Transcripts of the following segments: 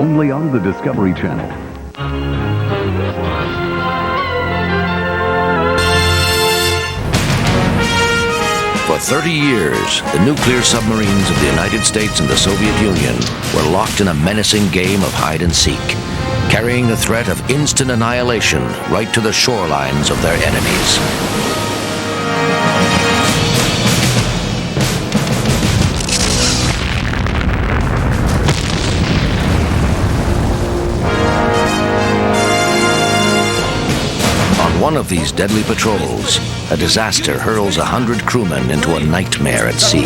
only on the Discovery Channel. For 30 years, the nuclear submarines of the United States and the Soviet Union were locked in a menacing game of hide and seek, carrying the threat of instant annihilation right to the shorelines of their enemies. One of these deadly patrols, a disaster hurls 100 crewmen into a nightmare at sea.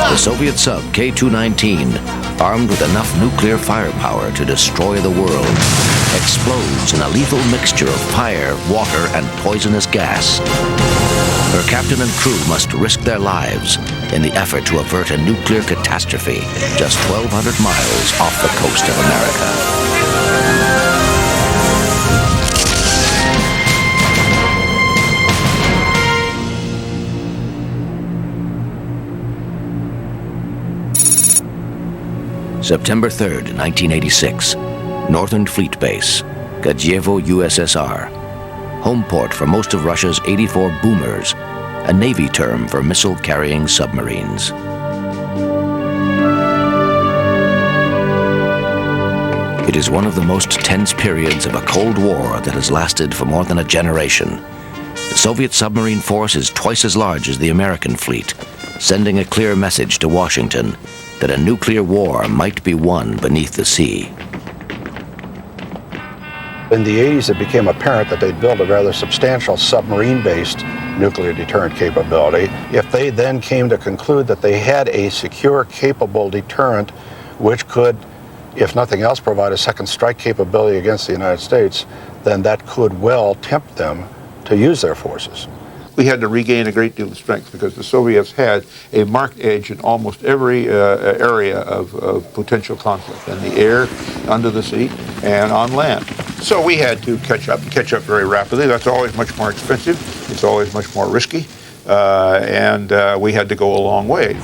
The Soviet sub K-219, armed with enough nuclear firepower to destroy the world, explodes in a lethal mixture of fire, water, and poisonous gas. Her captain and crew must risk their lives in the effort to avert a nuclear catastrophe just 1,200 miles off the coast of America. September 3rd, 1986, Northern Fleet Base, Gadjevo, USSR, home port for most of Russia's 84 boomers, a Navy term for missile-carrying submarines. It is one of the most tense periods of a Cold War that has lasted for more than a generation. The Soviet submarine force is twice as large as the American fleet, sending a clear message to Washington that a nuclear war might be won beneath the sea. In the 80s, it became apparent that they'd built a rather substantial submarine-based nuclear deterrent capability. If they then came to conclude that they had a secure, capable deterrent which could, if nothing else, provide a second strike capability against the United States, then that could well tempt them to use their forces. We had to regain a great deal of strength because the Soviets had a marked edge in almost every area of potential conflict, in the air, under the sea, and on land. So we had to catch up very rapidly. That's always much more expensive. It's always much more risky, and we had to go a long way.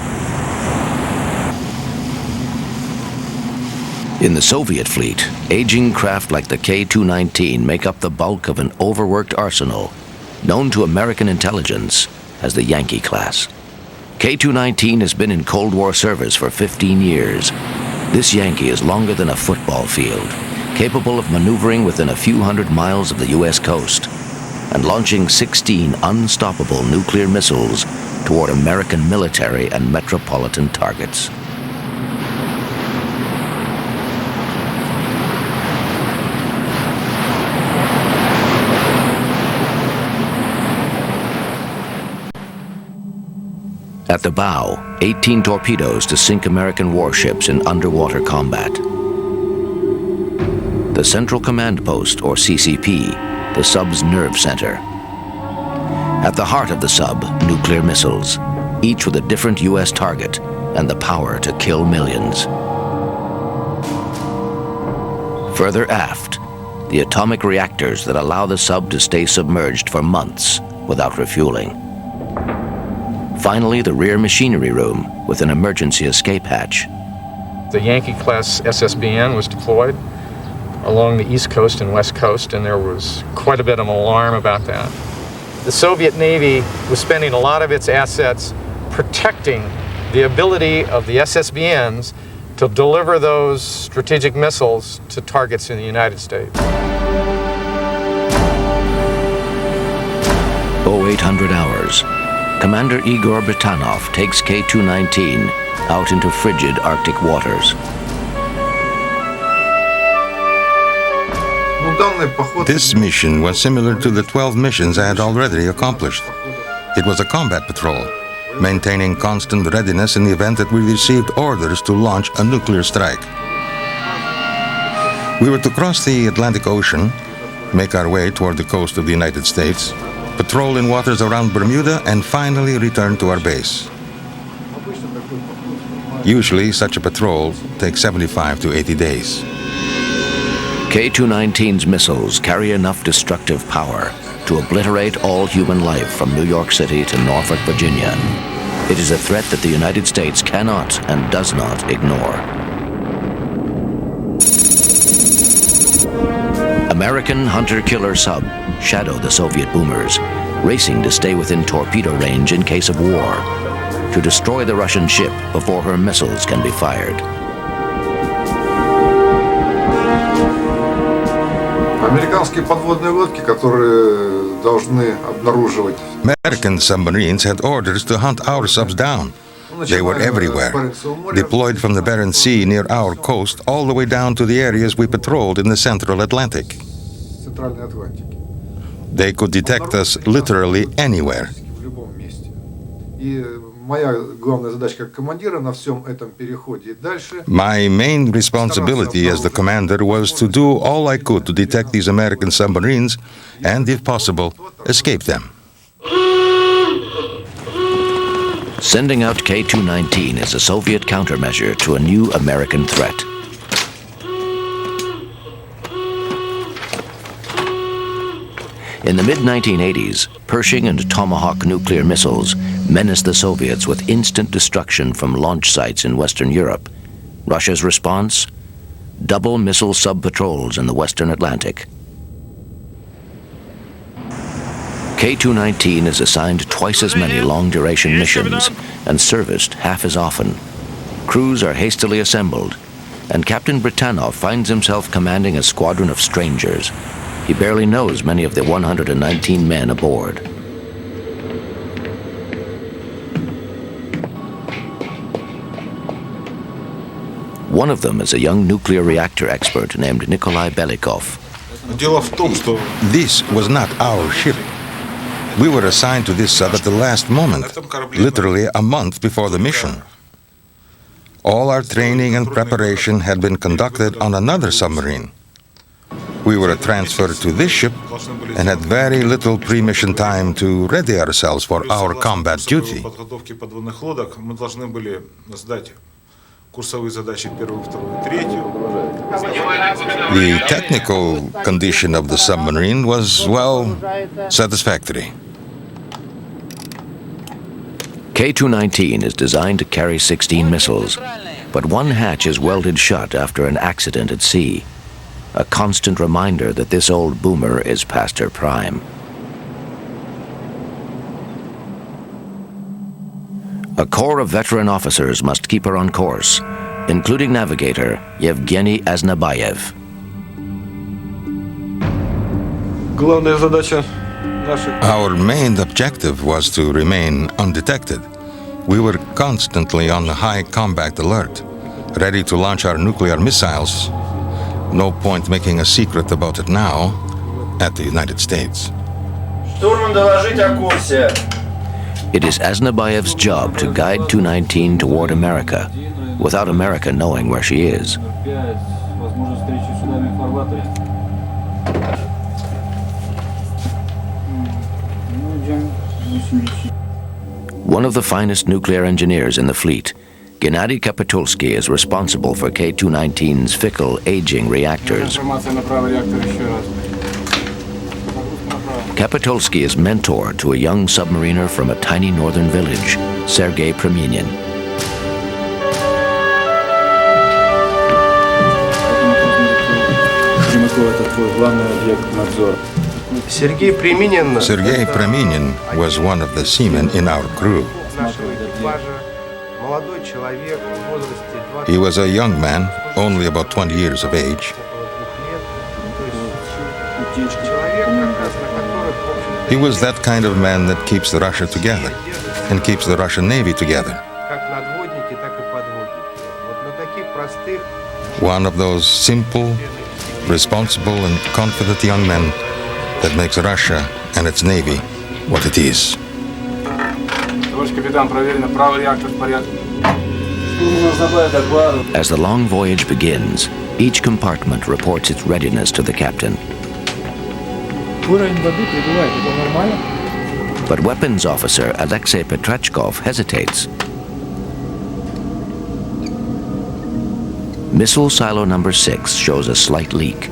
In the Soviet fleet, aging craft like the K-219 make up the bulk of an overworked arsenal known to American intelligence as the Yankee class. K-219 has been in Cold War service for 15 years. This Yankee is longer than a football field, capable of maneuvering within a few hundred miles of the U.S. coast and launching 16 unstoppable nuclear missiles toward American military and metropolitan targets. At the bow, 18 torpedoes to sink American warships in underwater combat. The Central Command Post, or CCP, the sub's nerve center. At the heart of the sub, nuclear missiles, each with a different U.S. target and the power to kill millions. Further aft, the atomic reactors that allow the sub to stay submerged for months without refueling. Finally, the rear machinery room with an emergency escape hatch. The Yankee-class SSBN was deployed along the East Coast and West Coast, and there was quite a bit of alarm about that. The Soviet Navy was spending a lot of its assets protecting the ability of the SSBNs to deliver those strategic missiles to targets in the United States. 0800 hours. Commander Igor Britanov takes K-219 out into frigid Arctic waters. This mission was similar to the 12 missions I had already accomplished. It was a combat patrol, maintaining constant readiness in the event that we received orders to launch a nuclear strike. We were to cross the Atlantic Ocean, make our way toward the coast of the United States, patrol in waters around Bermuda, and finally return to our base. Usually, such a patrol takes 75 to 80 days. K-219's missiles carry enough destructive power to obliterate all human life from New York City to Norfolk, Virginia. It is a threat that the United States cannot and does not ignore. American hunter-killer sub shadow the Soviet boomers, racing to stay within torpedo range in case of war, to destroy the Russian ship before her missiles can be fired. Американские подводные лодки, которые должны обнаруживать. American submarines had orders to hunt our subs down. They were everywhere, deployed from the Barents Sea near our coast all the way down to the areas we patrolled in the Central Atlantic. Центральной Атлантики. They could detect us literally anywhere. В любом месте. И моя главная задача как командира на всем этом переходе и дальше. My main responsibility as the commander was to do all I could to detect these American submarines and, if possible, escape them. Sending out K-219 is a Soviet countermeasure to a new American threat. In the mid-1980s, Pershing and Tomahawk nuclear missiles menaced the Soviets with instant destruction from launch sites in Western Europe. Russia's response? Double missile sub-patrols in the Western Atlantic. K-219 is assigned twice as many long-duration missions and serviced half as often. Crews are hastily assembled, and Captain Britanov finds himself commanding a squadron of strangers. He barely knows many of the 119 men aboard. One of them is a young nuclear reactor expert named Nikolai Belikov. This was not our ship. We were assigned to this sub at the last moment, literally a month before the mission. All our training and preparation had been conducted on another submarine. We were transferred to this ship and had very little pre-mission time to ready ourselves for our combat duty. The technical condition of the submarine was, well, satisfactory. K-219 is designed to carry 16 missiles, but one hatch is welded shut after an accident at sea. A constant reminder that this old boomer is past her prime. A corps of veteran officers must keep her on course, including navigator Yevgeny Aznabayev. Our main objective was to remain undetected. We were constantly on the high combat alert, ready to launch our nuclear missiles. No point making a secret about it now at the United States. It is Aznabayev's job to guide 219 toward America, without America knowing where she is. One of the finest nuclear engineers in the fleet, Gennady Kapitulsky, is responsible for K-219's fickle, aging reactors. Kapitulsky is mentor to a young submariner from a tiny northern village, Sergei Preminin. Sergei Preminin was one of the seamen in our crew. He was a young man, only about 20 years of age. He was that kind of man that keeps Russia together and keeps the Russian Navy together. One of those simple, responsible and confident young men that makes Russia and its Navy what it is. As the long voyage begins, each compartment reports its readiness to the captain. But weapons officer Alexei Petrachkov hesitates. Missile silo number 6 shows a slight leak.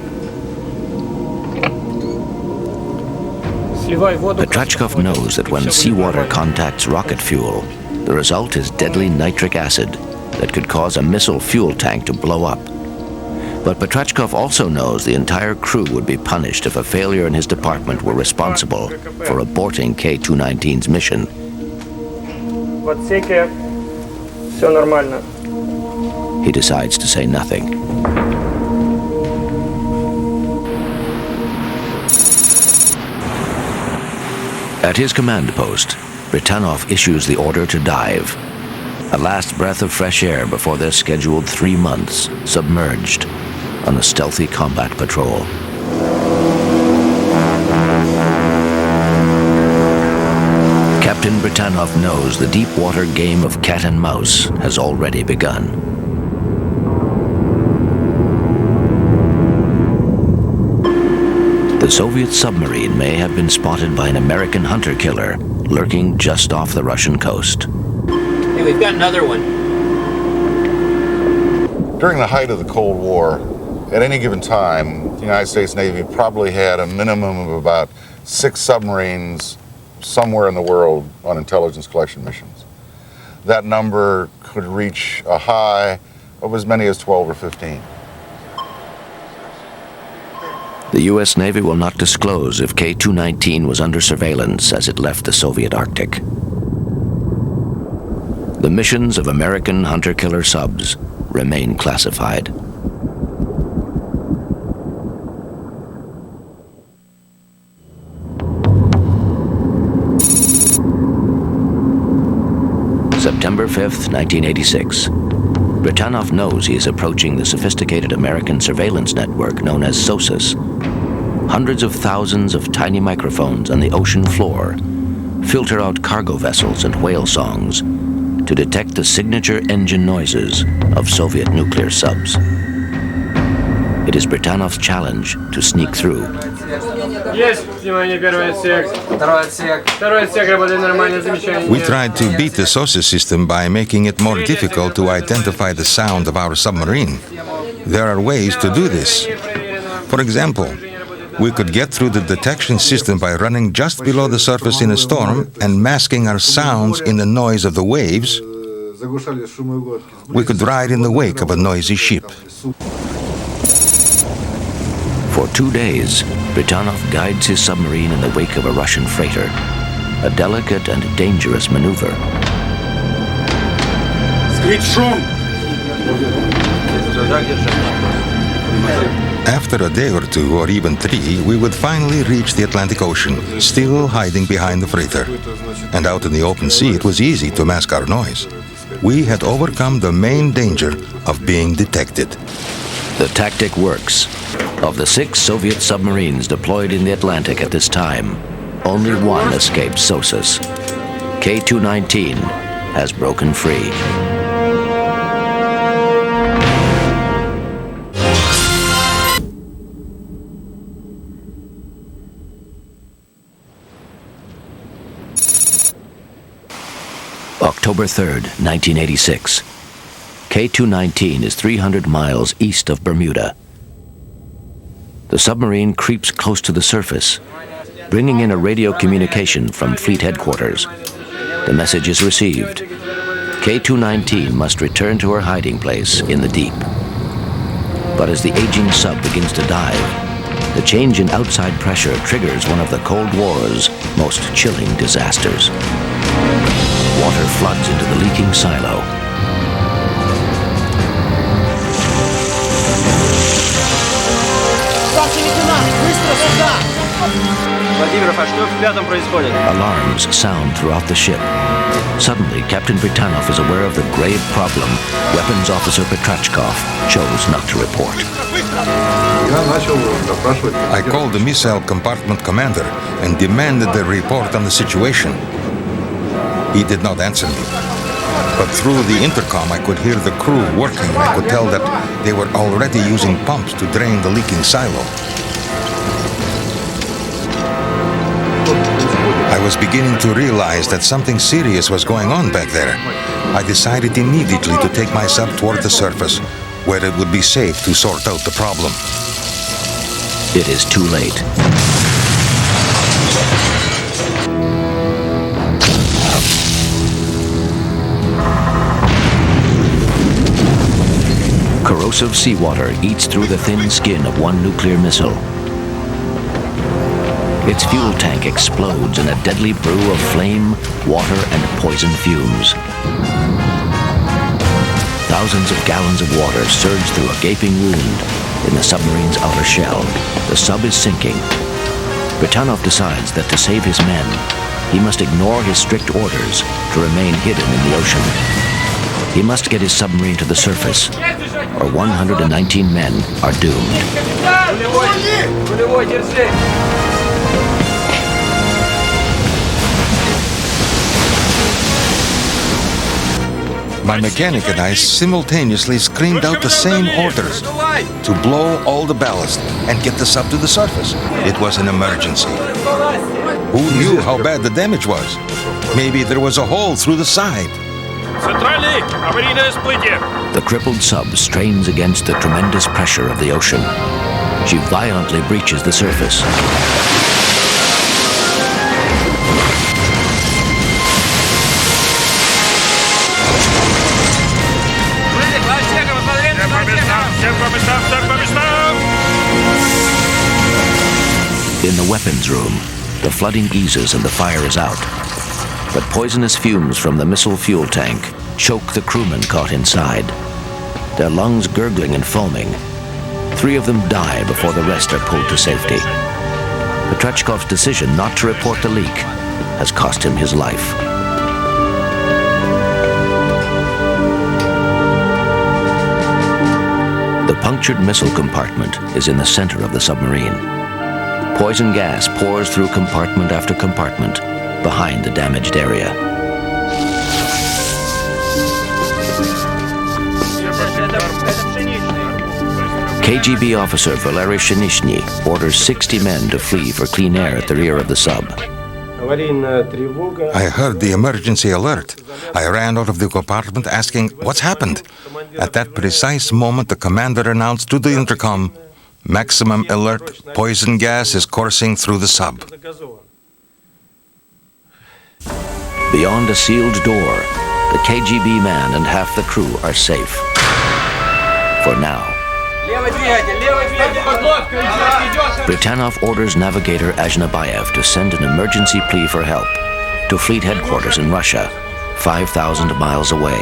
Petrachkov knows that when seawater contacts rocket fuel, The result is deadly nitric acid that could cause a missile fuel tank to blow up. But Petrachkov also knows the entire crew would be punished if a failure in his department were responsible for aborting K-219's mission. В отсеке все нормально. He decides to say nothing. At his command post, Britanov issues the order to dive. A last breath of fresh air before their scheduled 3 months submerged on a stealthy combat patrol. Captain Britanov knows the deep water game of cat and mouse has already begun. The Soviet submarine may have been spotted by an American hunter-killer lurking just off the Russian coast. Hey, we've got another one. During the height of the Cold War, at any given time, the United States Navy probably had a minimum of about 6 submarines somewhere in the world on intelligence collection missions. That number could reach a high of as many as 12 or 15. The U.S. Navy will not disclose if K-219 was under surveillance as it left the Soviet Arctic. The missions of American hunter-killer subs remain classified. September 5th, 1986. Britanov knows he is approaching the sophisticated American surveillance network known as SOSUS. Hundreds of thousands of tiny microphones on the ocean floor filter out cargo vessels and whale songs to detect the signature engine noises of Soviet nuclear subs. It is Britanov's challenge to sneak through. We tried to beat the SOSUS system by making it more difficult to identify the sound of our submarine. There are ways to do this. For example, we could get through the detection system by running just below the surface in a storm and masking our sounds in the noise of the waves. We could ride in the wake of a noisy ship. For 2 days, Britanov guides his submarine in the wake of a Russian freighter, a delicate and dangerous maneuver. After a day or 2, or even 3, we would finally reach the Atlantic Ocean, still hiding behind the freighter. And out in the open sea, it was easy to mask our noise. We had overcome the main danger of being detected. The tactic works. Of the 6 Soviet submarines deployed in the Atlantic at this time, only one escaped SOSUS. K-219 has broken free. October 3rd, 1986. K-219 is 300 miles east of Bermuda. The submarine creeps close to the surface, bringing in a radio communication from fleet headquarters. The message is received. K-219 must return to her hiding place in the deep. But as the aging sub begins to dive, the change in outside pressure triggers one of the Cold War's most chilling disasters. Water floods into the leaking silo. Alarms sound throughout the ship. Suddenly, Captain Britanov is aware of the grave problem Weapons Officer Petrachkov chose not to report. I called the missile compartment commander and demanded a report on the situation. He did not answer me. But through the intercom, I could hear the crew working. I could tell that they were already using pumps to drain the leaking silo. I was beginning to realize that something serious was going on back there. I decided immediately to take my sub toward the surface, where it would be safe to sort out the problem. It is too late. Corrosive seawater eats through the thin skin of one nuclear missile. Its fuel tank explodes in a deadly brew of flame, water, and poison fumes. Thousands of gallons of water surge through a gaping wound in the submarine's outer shell. The sub is sinking. Britanov decides that to save his men, he must ignore his strict orders to remain hidden in the ocean. He must get his submarine to the surface, or 119 men are doomed. My mechanic and I simultaneously screamed out the same orders to blow all the ballast and get the sub to the surface. It was an emergency. Who knew how bad the damage was? Maybe there was a hole through the side. The crippled sub strains against the tremendous pressure of the ocean. She violently breaches the surface. In the weapons room, the flooding eases and the fire is out. But poisonous fumes from the missile fuel tank choke the crewmen caught inside. Their lungs gurgling and foaming. 3 of them die before the rest are pulled to safety. Petrechkov's decision not to report the leak has cost him his life. The punctured missile compartment is in the center of the submarine. Poison gas pours through compartment after compartment behind the damaged area. KGB officer Valery Shenishny orders 60 men to flee for clean air at the rear of the sub. I heard the emergency alert. I ran out of the compartment asking, "What's happened?" At that precise moment, the commander announced to the intercom, "Maximum alert, poison gas is coursing through the sub." Beyond a sealed door, the KGB man and half the crew are safe. For now. Britanov orders navigator Ajnabayev to send an emergency plea for help to fleet headquarters in Russia, 5,000 miles away.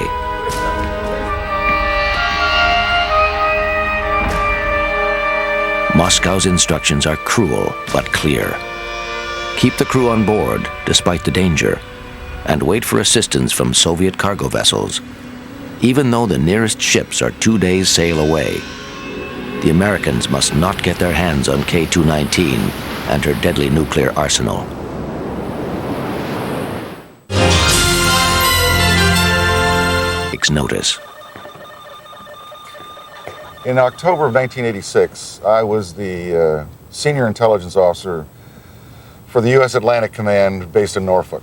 Moscow's instructions are cruel but clear. Keep the crew on board despite the danger, and wait for assistance from Soviet cargo vessels. Even though the nearest ships are 2 days' sail away, the Americans must not get their hands on K-219 and her deadly nuclear arsenal. Takes notice. In October of 1986, I was the senior intelligence officer for the U.S. Atlantic Command based in Norfolk.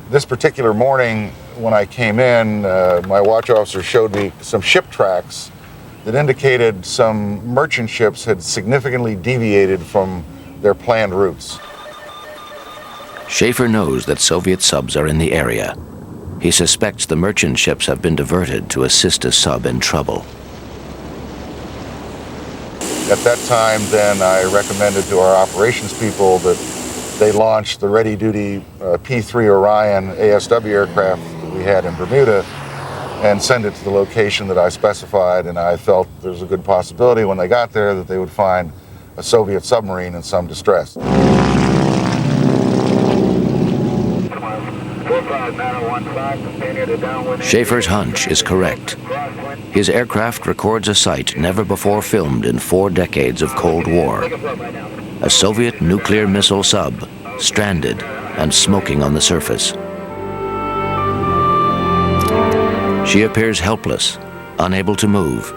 This particular morning, when I came in, my watch officer showed me some ship tracks that indicated some merchant ships had significantly deviated from their planned routes. Schaefer knows that Soviet subs are in the area. He suspects the merchant ships have been diverted to assist a sub in trouble. At that time, then, I recommended to our operations people that they launch the ready-duty P-3 Orion ASW aircraft that we had in Bermuda and send it to the location that I specified, and I felt there's a good possibility when they got there that they would find a Soviet submarine in some distress. Schaefer's hunch is correct. His aircraft records a sight never before filmed in 4 decades of Cold War. A Soviet nuclear missile sub, stranded and smoking on the surface. She appears helpless, unable to move.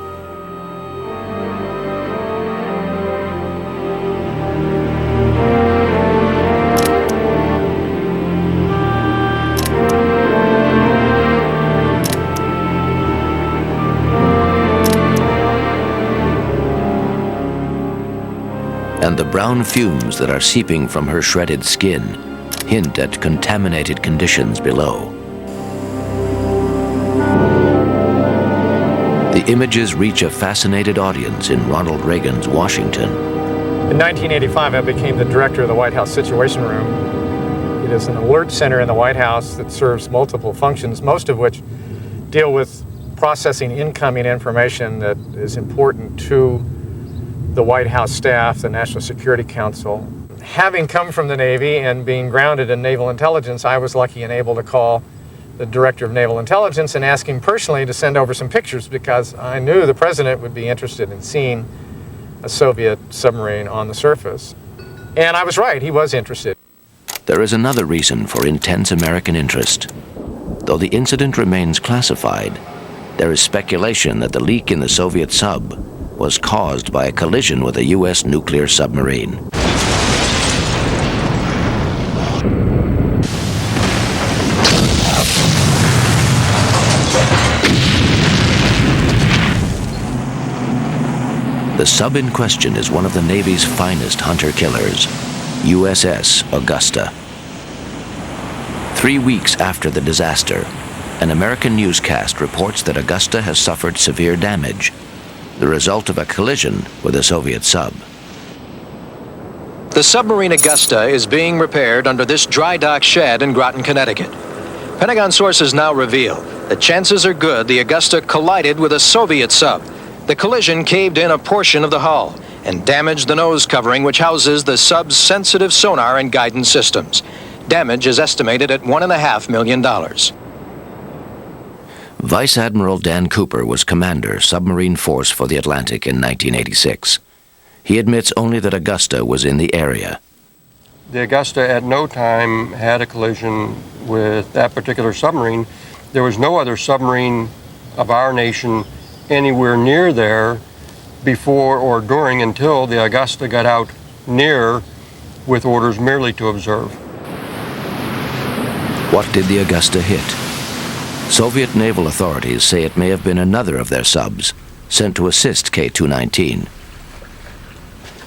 And the brown fumes that are seeping from her shredded skin hint at contaminated conditions below. The images reach a fascinated audience in Ronald Reagan's Washington. In 1985, I became the director of the White House Situation Room. It is an alert center in the White House that serves multiple functions, most of which deal with processing incoming information that is important to the White House staff, the National Security Council. Having come from the Navy and being grounded in naval intelligence, I was lucky and able to call the Director of Naval Intelligence and ask him personally to send over some pictures because I knew the President would be interested in seeing a Soviet submarine on the surface. And I was right, he was interested. There is another reason for intense American interest. Though the incident remains classified, there is speculation that the leak in the Soviet sub was caused by a collision with a U.S. nuclear submarine. The sub in question is one of the Navy's finest hunter-killers, USS Augusta. 3 weeks after the disaster, an American newscast reports that Augusta has suffered severe damage, the result of a collision with a Soviet sub. The submarine Augusta is being repaired under this dry dock shed in Groton, Connecticut. Pentagon sources now reveal that chances are good the Augusta collided with a Soviet sub. The collision caved in a portion of the hull and damaged the nose covering which houses the sub's sensitive sonar and guidance systems. Damage is estimated at $1.5 million. Vice Admiral Dan Cooper was commander, submarine force for the Atlantic in 1986. He admits only that Augusta was in the area. The Augusta at no time had a collision with that particular submarine. There was no other submarine of our nation anywhere near there before or during until the Augusta got out near with orders merely to observe. What did the Augusta hit? Soviet naval authorities say it may have been another of their subs, sent to assist K-219.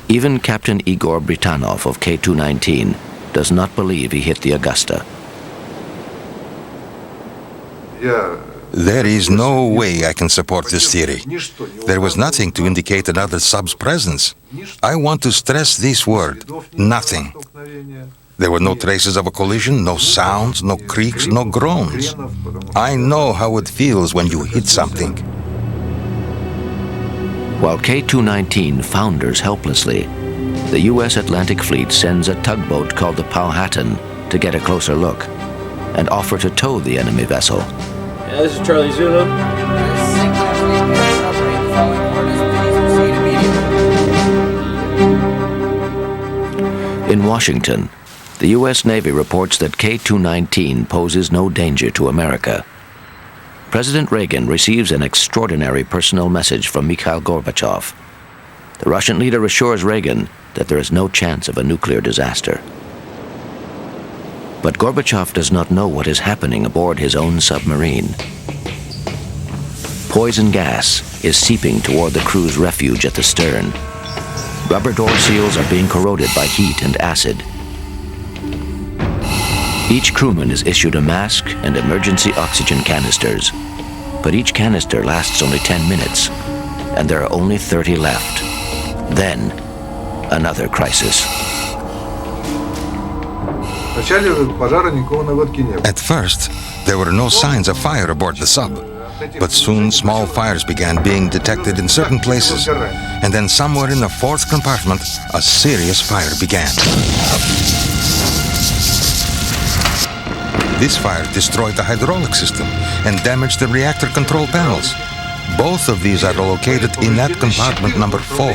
Even Captain Igor Britanov of K-219 does not believe he hit the Augusta. There is no way I can support this theory. There was nothing to indicate another sub's presence. I want to stress this word, nothing. There were no traces of a collision, no sounds, no creaks, no groans. I know how it feels when you hit something. While K-219 founders helplessly, the U.S. Atlantic Fleet sends a tugboat called the Powhatan to get a closer look and offer to tow the enemy vessel. Yeah, this is Charlie Zulu. In Washington, the U.S. Navy reports that K-219 poses no danger to America. President Reagan receives an extraordinary personal message from Mikhail Gorbachev. The Russian leader assures Reagan that there is no chance of a nuclear disaster. But Gorbachev does not know what is happening aboard his own submarine. Poison gas is seeping toward the crew's refuge at the stern. Rubber door seals are being corroded by heat and acid. Each crewman is issued a mask and emergency oxygen canisters, but each canister lasts only 10 minutes, and there are only 30 left. Then, another crisis. At first, there were no signs of fire aboard the sub, but soon small fires began being detected in certain places, and then somewhere in the fourth compartment, a serious fire began. This fire destroyed the hydraulic system and damaged the reactor control panels. Both of these are located in that compartment number 4.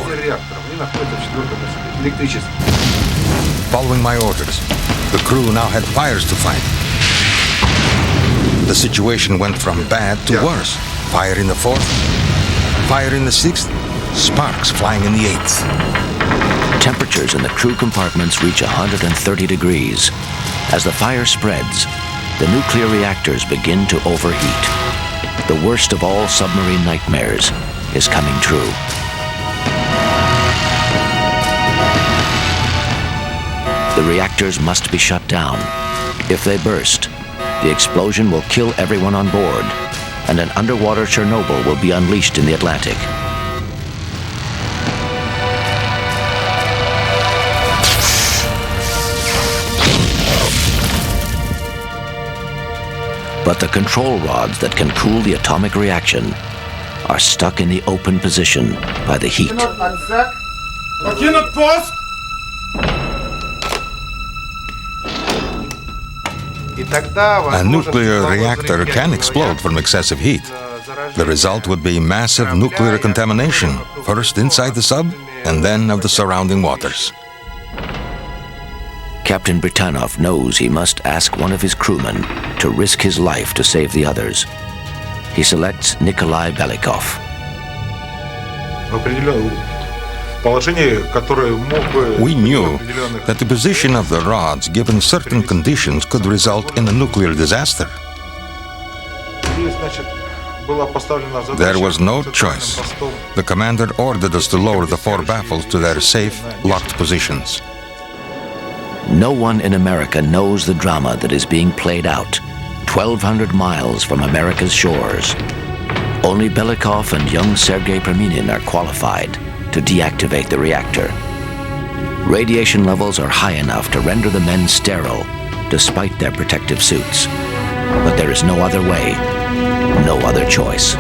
Following my orders, the crew now had fires to fight. The situation went from bad to worse. Fire in the 4th, fire in the 6th, sparks flying in the 8th. Temperatures in the crew compartments reach 130 degrees. As the fire spreads, the nuclear reactors begin to overheat. The worst of all submarine nightmares is coming true. The reactors must be shut down. If they burst, the explosion will kill everyone on board, and an underwater Chernobyl will be unleashed in the Atlantic. But the control rods that can cool the atomic reaction are stuck in the open position by the heat. A nuclear reactor can explode from excessive heat. The result would be massive nuclear contamination, first inside the sub and then of the surrounding waters. Captain Britanov knows he must ask one of his crewmen to risk his life to save the others. He selects Nikolai Belikov. We knew that the position of the rods given certain conditions could result in a nuclear disaster. There was no choice. The commander ordered us to lower the 4 baffles to their safe, locked positions. No one in America knows the drama that is being played out 1,200 miles from America's shores. Only Belikov and young Sergei Preminin are qualified to deactivate the reactor. Radiation levels are high enough to render the men sterile, despite their protective suits. But there is no other way, no other choice.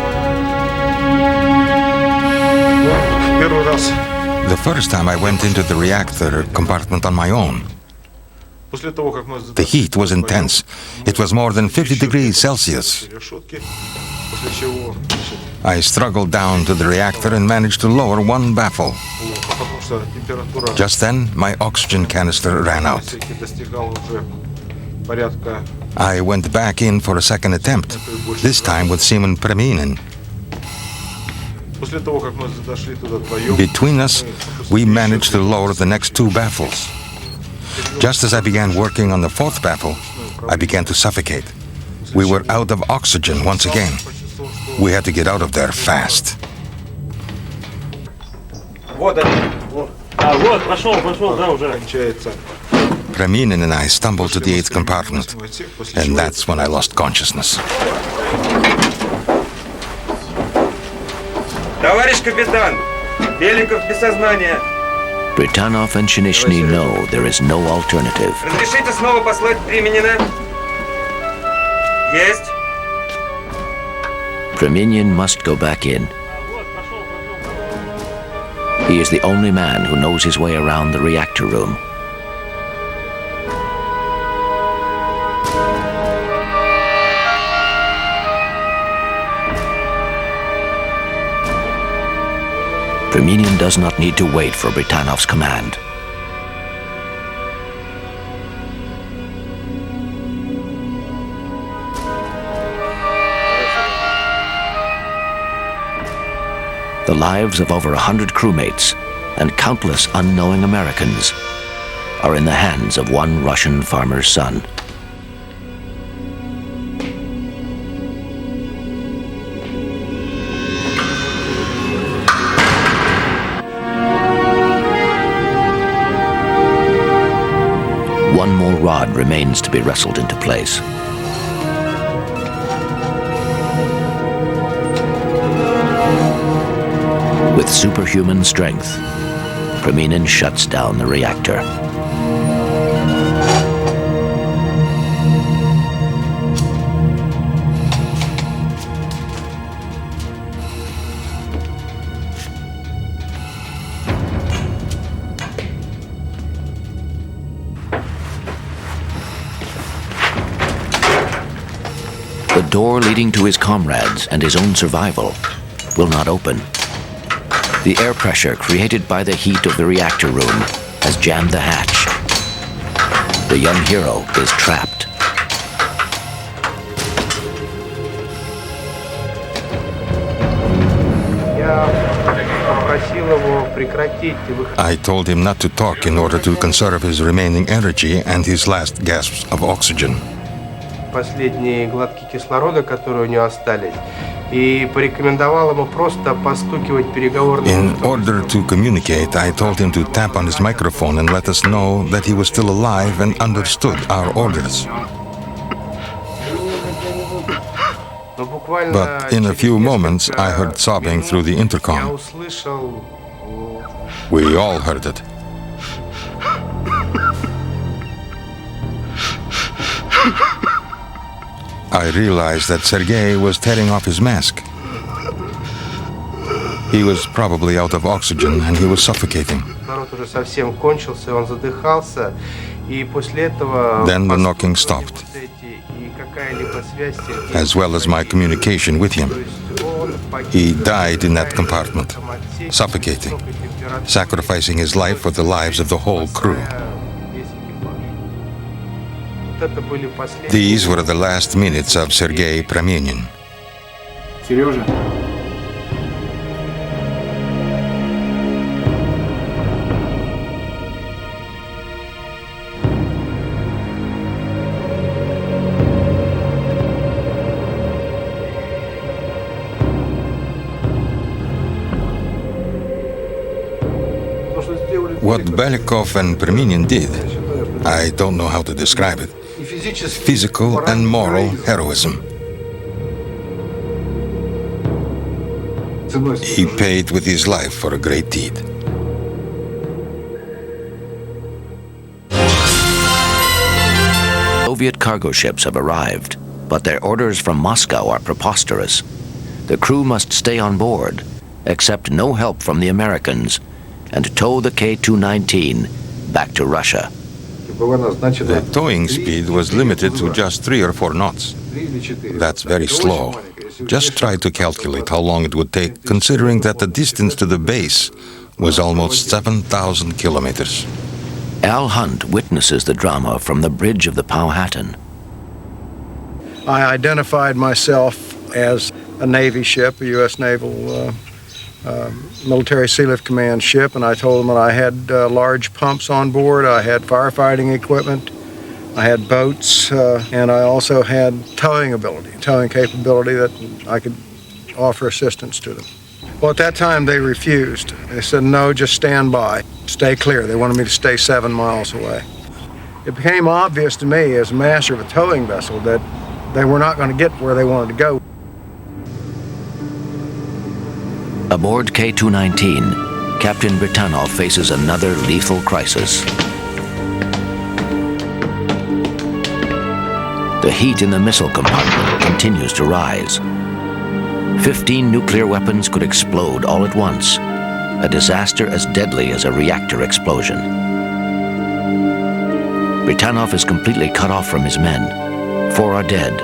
The first time I went into the reactor compartment on my own, the heat was intense. It was more than 50 degrees Celsius. I struggled down to the reactor and managed to lower 1 baffle. Just then, my oxygen canister ran out. I went back in for a second attempt, this time with Seaman Preminin. Between us, we managed to lower the next 2 baffles. Just as I began working on the 4th baffle, I began to suffocate. We were out of oxygen once again. We had to get out of there fast. Preminin and I stumbled to the 8th compartment, and that's when I lost consciousness. Товарищ капитан, Беликов без сознания. Britanov and Shinishny know there is no alternative. Разрешите снова послать Preminin? Есть. Preminin must go back in. He is the only man who knows his way around the reactor room. Preminin does not need to wait for Britanov's command. The lives of over 100 crewmates and countless unknowing Americans are in the hands of one Russian farmer's son. One more rod remains to be wrestled into place. With superhuman strength, Preminin shuts down the reactor. The door leading to his comrades and his own survival will not open. The air pressure created by the heat of the reactor room has jammed the hatch. The young hero is trapped. I told him not to talk in order to conserve his remaining energy and his last gasps of oxygen. Последние глотки кислорода, которые у него остались, и порекомендовал ему просто постукивать переговорным. In order to communicate, I told him to tap on his microphone and let us know that he was still alive and understood our orders. But in a few moments, I heard sobbing through the intercom. We all heard it. I realized that Sergei was tearing off his mask. He was probably out of oxygen and he was suffocating. Then the knocking stopped, as well as my communication with him. He died in that compartment, suffocating, sacrificing his life for the lives of the whole crew. These were the last minutes of Sergei Pramenin. Serежа. What Belikov and Pramenin did, I don't know how to describe it. Physical and moral heroism. He paid with his life for a great deed. Soviet cargo ships have arrived, but their orders from Moscow are preposterous. The crew must stay on board, accept no help from the Americans, and tow the K-219 back to Russia. The towing speed was limited to just 3 or 4 knots. That's very slow. Just try to calculate how long it would take, considering that the distance to the base was almost 7,000 kilometers. Al Hunt witnesses the drama from the bridge of the Powhatan. I identified myself as a Navy ship, a U.S. Naval Military Sealift Command ship, and I told them that I had large pumps on board, I had firefighting equipment, I had boats, and I also had towing capability that I could offer assistance to them. Well, at that time they refused. They said, no, just stand by, stay clear. They wanted me to stay 7 miles away. It became obvious to me as master of a towing vessel that they were not going to get where they wanted to go. Aboard K-219, Captain Britanov faces another lethal crisis. The heat in the missile compartment continues to rise. 15 nuclear weapons could explode all at once, a disaster as deadly as a reactor explosion. Britanov is completely cut off from his men. 4 are dead,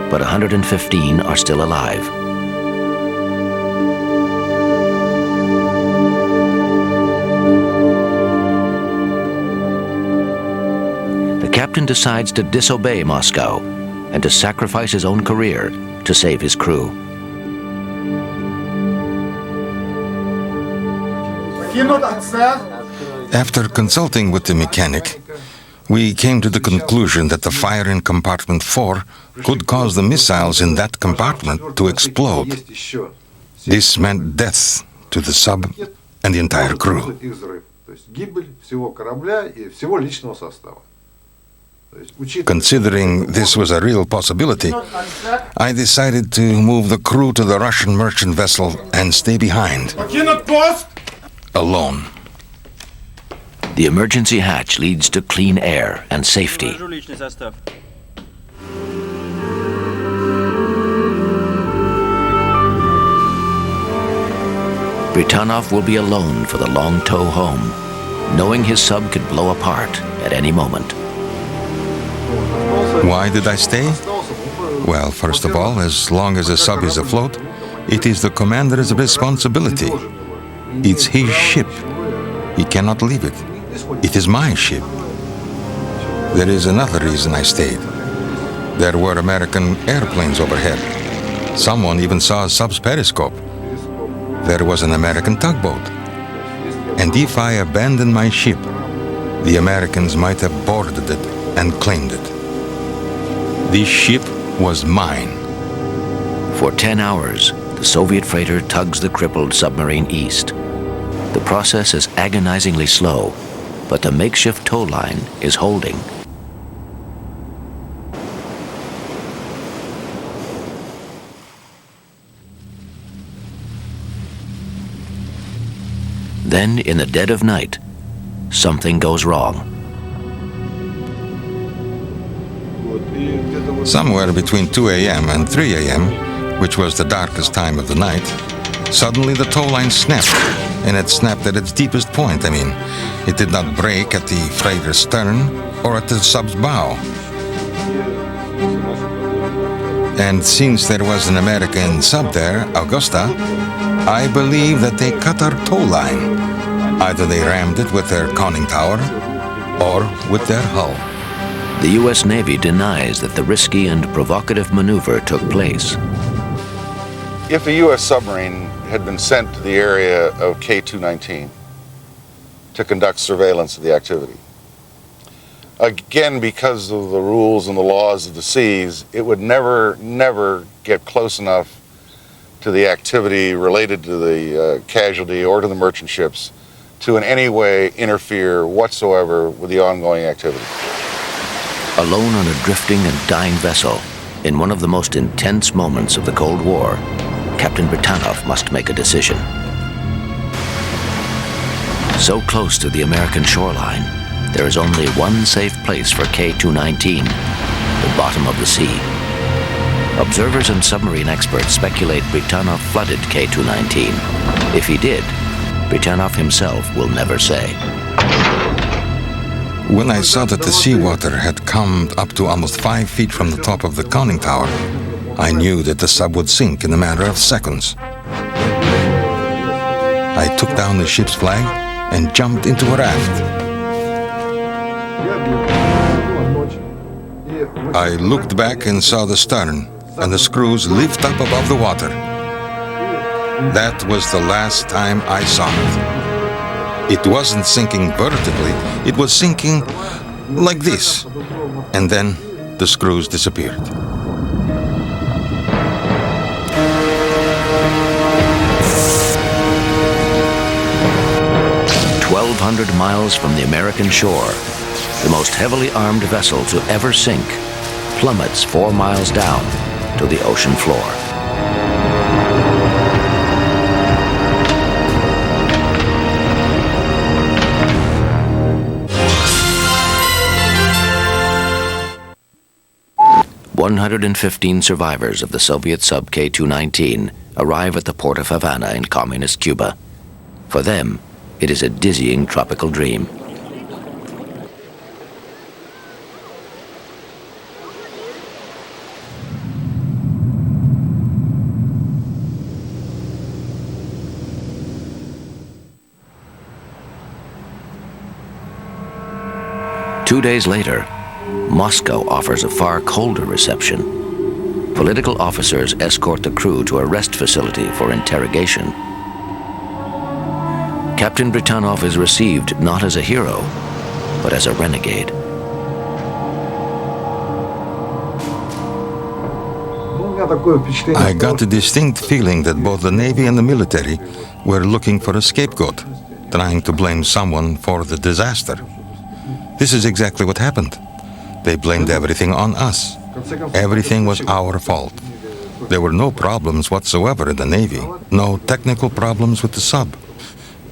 but 115 are still alive. The captain decides to disobey Moscow and to sacrifice his own career to save his crew. After consulting with the mechanic, we came to the conclusion that the fire in compartment 4 could cause the missiles in that compartment to explode. This meant death to the sub and the entire crew. Considering this was a real possibility, I decided to move the crew to the Russian merchant vessel and stay behind, alone. The emergency hatch leads to clean air and safety. Britanov will be alone for the long tow home, knowing his sub could blow apart at any moment. Why did I stay? Well, first of all, as long as the sub is afloat, it is the commander's responsibility. It's his ship. He cannot leave it. It is my ship. There is another reason I stayed. There were American airplanes overhead. Someone even saw a sub's periscope. There was an American tugboat. And if I abandoned my ship, the Americans might have boarded it and claimed it. This ship was mine. For 10 hours, the Soviet freighter tugs the crippled submarine east. The process is agonizingly slow, but the makeshift tow line is holding. Then, in the dead of night, something goes wrong. Somewhere between 2 a.m. and 3 a.m., which was the darkest time of the night, suddenly the tow line snapped, and it snapped at its deepest point. It did not break at the freighter's stern or at the sub's bow. And since there was an American sub there, Augusta, I believe that they cut our tow line. Either they rammed it with their conning tower or with their hull. The U.S. Navy denies that the risky and provocative maneuver took place. If a U.S. submarine had been sent to the area of K219 to conduct surveillance of the activity, again, because of the rules and the laws of the seas, it would never get close enough to the activity related to the casualty or to the merchant ships to in any way interfere whatsoever with the ongoing activity. Alone on a drifting and dying vessel, in one of the most intense moments of the Cold War, Captain Britanov must make a decision. So close to the American shoreline, there is only one safe place for K219, the bottom of the sea. Observers and submarine experts speculate Britanov flooded K219. If he did, Britanov himself will never say. When I saw that the seawater had come up to almost 5 feet from the top of the conning tower, I knew that the sub would sink in a matter of seconds. I took down the ship's flag and jumped into a raft. I looked back and saw the stern and the screws lift up above the water. That was the last time I saw it. It wasn't sinking vertically, it was sinking like this. And then the screws disappeared. 1,200 miles from the American shore, the most heavily armed vessel to ever sink plummets 4 miles down to the ocean floor. "115 survivors of the Soviet sub K219 arrive at the port of Havana in communist Cuba. For them, it is a dizzying tropical dream. Two days later, Moscow offers a far colder reception. Political officers escort the crew to a rest facility for interrogation. Captain Britanov is received not as a hero, but as a renegade. I got the distinct feeling that both the Navy and the military were looking for a scapegoat, trying to blame someone for the disaster. This is exactly what happened. They blamed everything on us. Everything was our fault. There were no problems whatsoever in the Navy, no technical problems with the sub.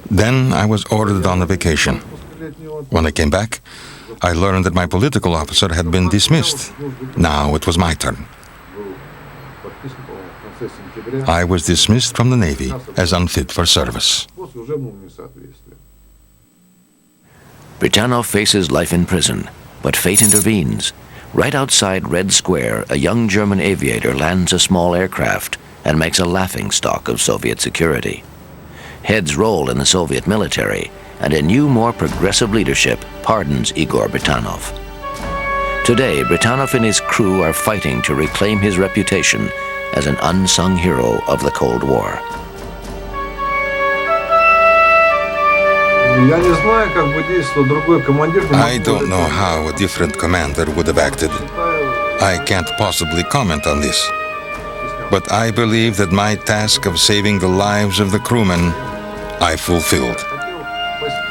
Then I was ordered on a vacation. When I came back, I learned that my political officer had been dismissed. Now it was my turn. I was dismissed from the Navy as unfit for service. Britanov faces life in prison, but fate intervenes. Right outside Red Square, a young German aviator lands a small aircraft and makes a laughingstock of Soviet security. Heads roll in the Soviet military, and a new, more progressive leadership pardons Igor Britanov. Today, Britanov and his crew are fighting to reclaim his reputation as an unsung hero of the Cold War. I don't know how a different commander would have acted. I can't possibly comment on this. But I believe that my task of saving the lives of the crewmen, I fulfilled.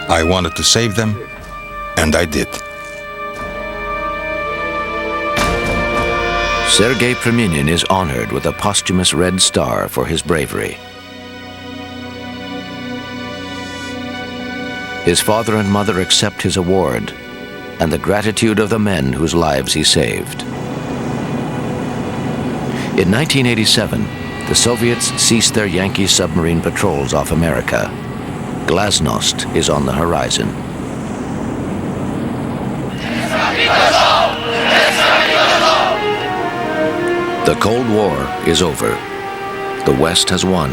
I wanted to save them, and I did. Sergei Preminin is honored with a posthumous Red Star for his bravery. His father and mother accept his award and the gratitude of the men whose lives he saved. In 1987, the Soviets ceased their Yankee submarine patrols off America. Glasnost is on the horizon. The Cold War is over. The West has won.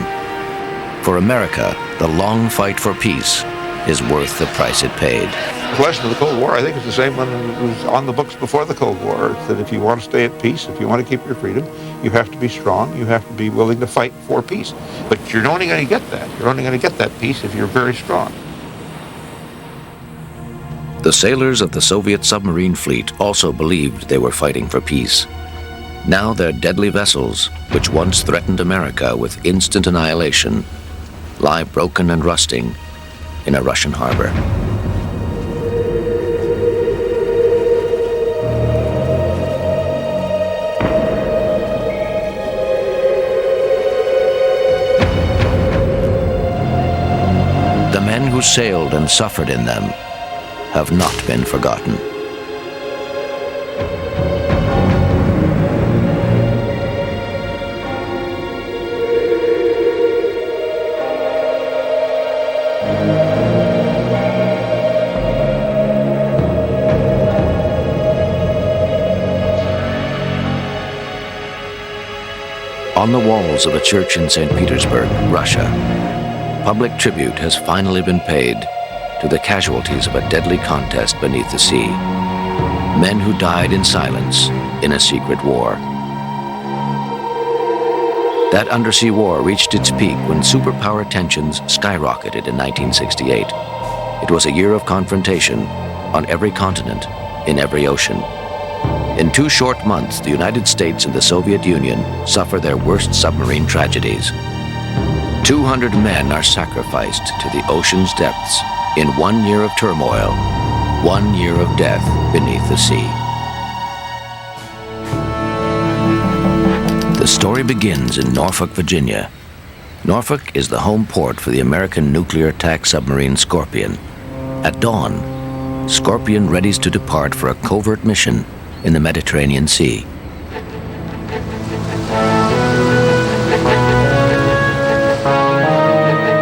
For America, the long fight for peace is worth the price it paid. The question of the Cold War, I think, is the same one that was on the books before the Cold War. It's that if you want to stay at peace, if you want to keep your freedom, you have to be strong, you have to be willing to fight for peace. But you're only going to get that. You're only going to get that peace if you're very strong. The sailors of the Soviet submarine fleet also believed they were fighting for peace. Now their deadly vessels, which once threatened America with instant annihilation, lie broken and rusting in a Russian harbor. The men who sailed and suffered in them have not been forgotten. On the walls of a church in St. Petersburg, Russia, public tribute has finally been paid to the casualties of a deadly contest beneath the sea. Men who died in silence in a secret war. That undersea war reached its peak when superpower tensions skyrocketed in 1968. It was a year of confrontation on every continent, in every ocean. In 2 short months, the United States and the Soviet Union suffer their worst submarine tragedies. 200 men are sacrificed to the ocean's depths in 1 year of turmoil, 1 year of death beneath the sea. The story begins in Norfolk, Virginia. Norfolk is the home port for the American nuclear attack submarine Scorpion. At dawn, Scorpion readies to depart for a covert mission in the Mediterranean Sea.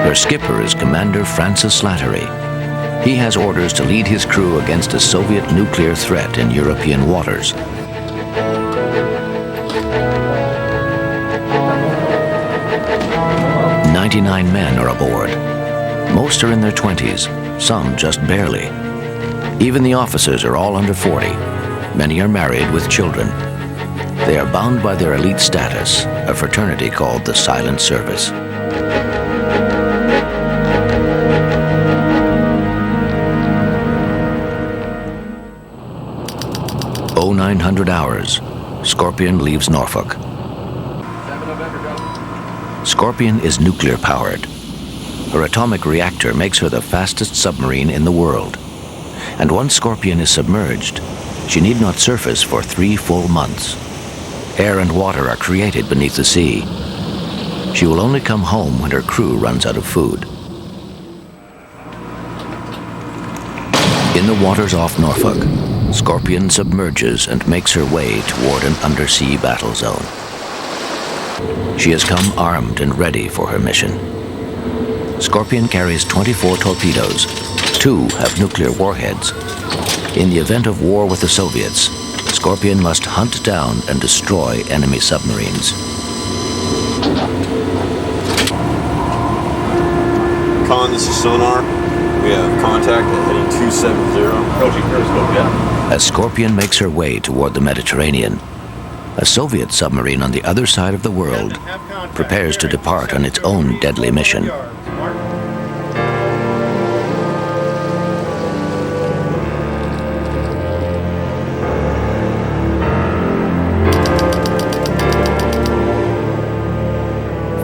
Her skipper is Commander Francis Slattery. He has orders to lead his crew against a Soviet nuclear threat in European waters. "99 men are aboard. Most are in their 20s, some just barely. Even the officers are all under 40. Many are married with children. They are bound by their elite status, a fraternity called the Silent Service. Oh, 900 hours, Scorpion leaves Norfolk. Scorpion is nuclear-powered. Her atomic reactor makes her the fastest submarine in the world. And once Scorpion is submerged, she need not surface for 3 full months. Air and water are created beneath the sea. She will only come home when her crew runs out of food. In the waters off Norfolk, Scorpion submerges and makes her way toward an undersea battle zone. She has come armed and ready for her mission. Scorpion carries 24 torpedoes. 2 have nuclear warheads. In the event of war with the Soviets, Scorpion must hunt down and destroy enemy submarines. Con, this is sonar. We have contact at heading 270. Approaching periscope, yeah. As Scorpion makes her way toward the Mediterranean, a Soviet submarine on the other side of the world prepares to depart on its own deadly mission.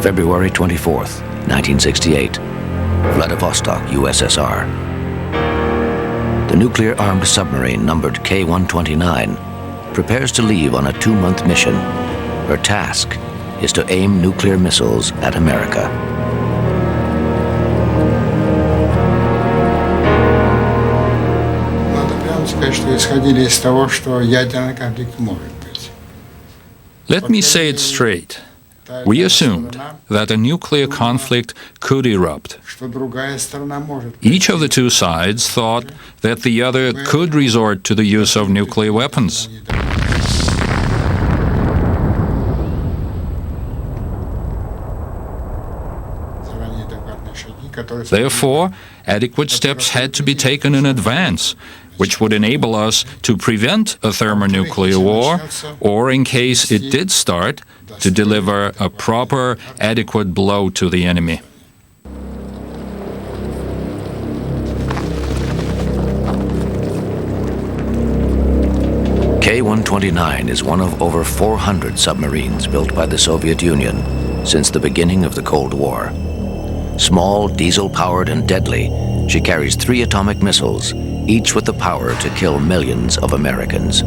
February 24th, 1968, Vladivostok, USSR. The nuclear-armed submarine numbered K-129 prepares to leave on a 2-month mission. Her task is to aim nuclear missiles at America. исходили из того, что ядерный конфликт может быть. Let me say it straight. We assumed that a nuclear conflict could erupt. Что другая сторона может. Each of the two sides thought that the other could resort to the use of nuclear weapons. Therefore, adequate steps had to be taken in advance, which would enable us to prevent a thermonuclear war, or in case it did start, to deliver a proper, adequate blow to the enemy. K-129 is one of over 400 submarines built by the Soviet Union since the beginning of the Cold War. Small, diesel-powered and deadly, she carries 3 atomic missiles, each with the power to kill millions of Americans.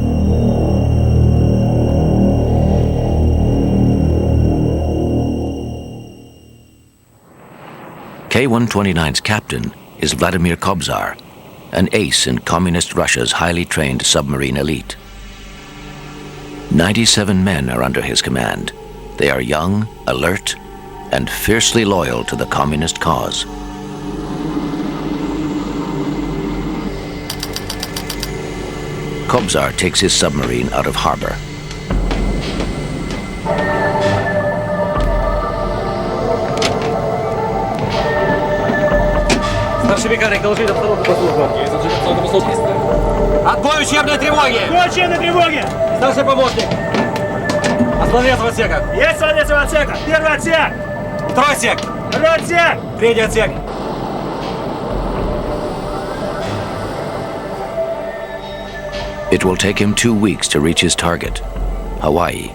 K-129's captain is Vladimir Kobzar, an ace in Communist Russia's highly trained submarine elite. 97 men are under his command. They are young, alert, and fiercely loyal to the communist cause. Kobzar takes his submarine out of harbor. Старший механик, доложить обстановку по службам. Есть обстановка по службам. Отбой учебной тревоги! Отбой учебной тревоги! Старший помощник. Осмотреться в отсеках. Есть осмотреться в отсеках. Первый отсек. Второй отсек. Второй отсек. Третий отсек. It will take him 2 weeks to reach his target, Hawaii.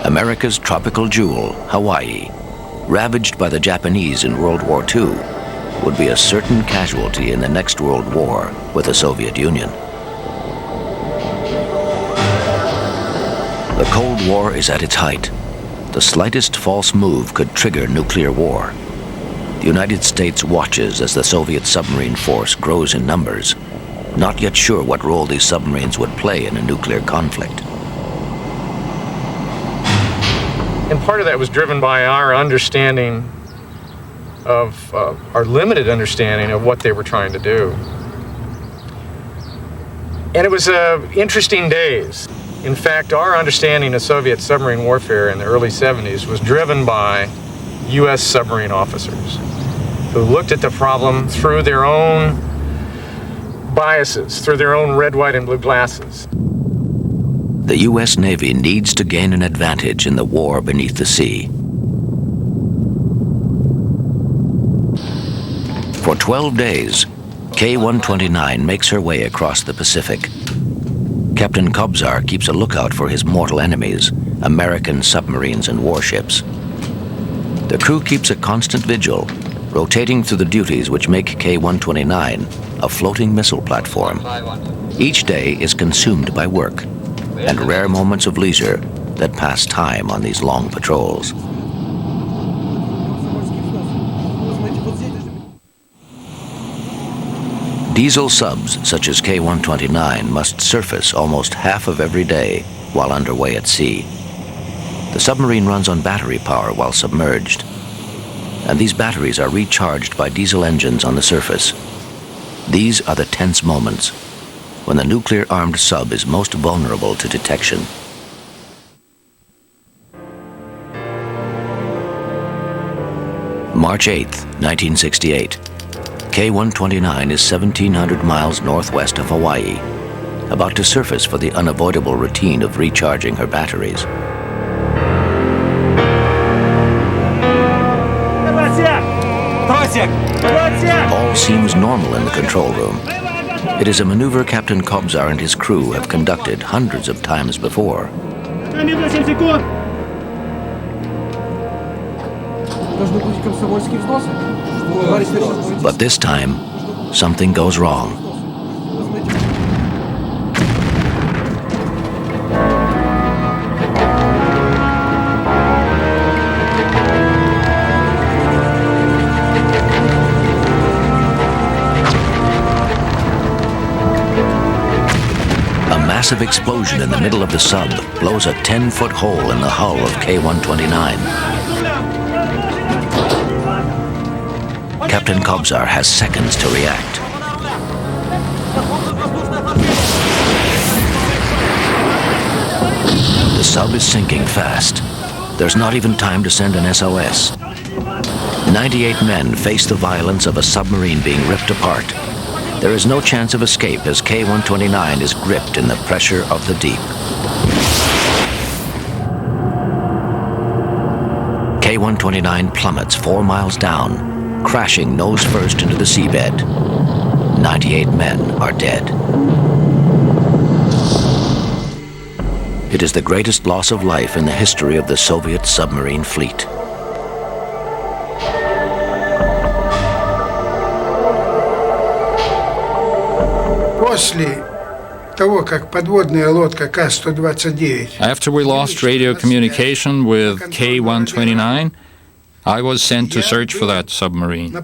America's tropical jewel, Hawaii, ravaged by the Japanese in World War II, would be a certain casualty in the next World War with the Soviet Union. The Cold War is at its height. The slightest false move could trigger nuclear war. The United States watches as the Soviet submarine force grows in numbers, not yet sure what role these submarines would play in a nuclear conflict. And part of that was driven by our understanding of, our limited understanding of what they were trying to do. And it was interesting days. In fact, our understanding of Soviet submarine warfare in the early 70s was driven by U.S. submarine officers who looked at the problem through their own biases, through their own red, white, and blue glasses. The U.S. Navy needs to gain an advantage in the war beneath the sea. For 12 days, K-129 makes her way across the Pacific. Captain Kobzar keeps a lookout for his mortal enemies, American submarines and warships. The crew keeps a constant vigil, rotating through the duties which make K-129 a floating missile platform. Each day is consumed by work and rare moments of leisure that pass time on these long patrols. Diesel subs such as K-129 must surface almost half of every day while underway at sea. The submarine runs on battery power while submerged, and these batteries are recharged by diesel engines on the surface. These are the tense moments when the nuclear-armed sub is most vulnerable to detection. March 8, 1968. K-129 is 1,700 miles northwest of Hawaii, about to surface for the unavoidable routine of recharging her batteries. All seems normal in the control room. It is a maneuver Captain Kobzar and his crew have conducted hundreds of times before. But this time, something goes wrong. massive explosion in the middle of the sub blows a 10-foot hole in the hull of K-129. Captain Kobzar has seconds to react. The sub is sinking fast. There's not even time to send an SOS. 98 men face the violence of a submarine being ripped apart. There is no chance of escape as K-129 is gripped in the pressure of the deep. K-129 plummets 4 miles down, crashing nose first into the seabed. 98 men are dead. It is the greatest loss of life in the history of the Soviet submarine fleet. After we lost radio communication with K-129, I was sent to search for that submarine. I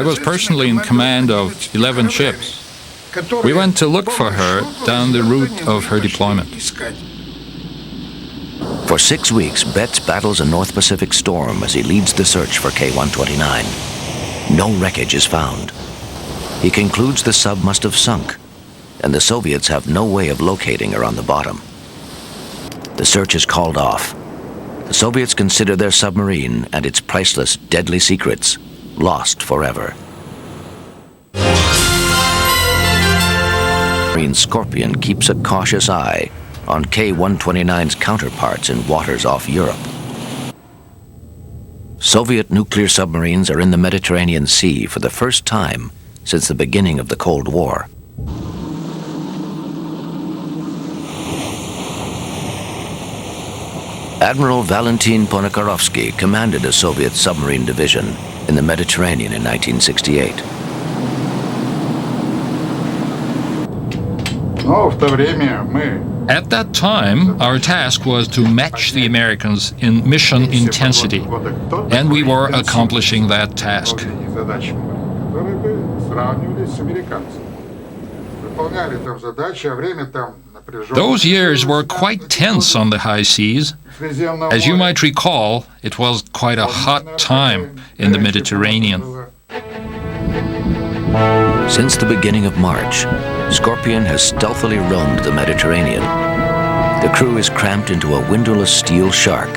was personally in command of 11 ships. We went to look for her down the route of her deployment. For 6 weeks, Betts battles a North Pacific storm as he leads the search for K-129. No wreckage is found. He concludes the sub must have sunk, and the Soviets have no way of locating her on the bottom. The search is called off. The Soviets consider their submarine and its priceless, deadly secrets lost forever. Submarine Scorpion keeps a cautious eye on K-129's counterparts in waters off Europe. Soviet nuclear submarines are in the Mediterranean Sea for the first time since the beginning of the Cold War. Admiral Valentin Ponikarovsky commanded a Soviet submarine division in the Mediterranean in 1968. At that time, our task was to match the Americans in mission intensity, and we were accomplishing that task. Those years were quite tense on the high seas. As you might recall, it was quite a hot time in the Mediterranean. Since the beginning of March, Scorpion has stealthily roamed the Mediterranean. The crew is cramped into a windowless steel shark,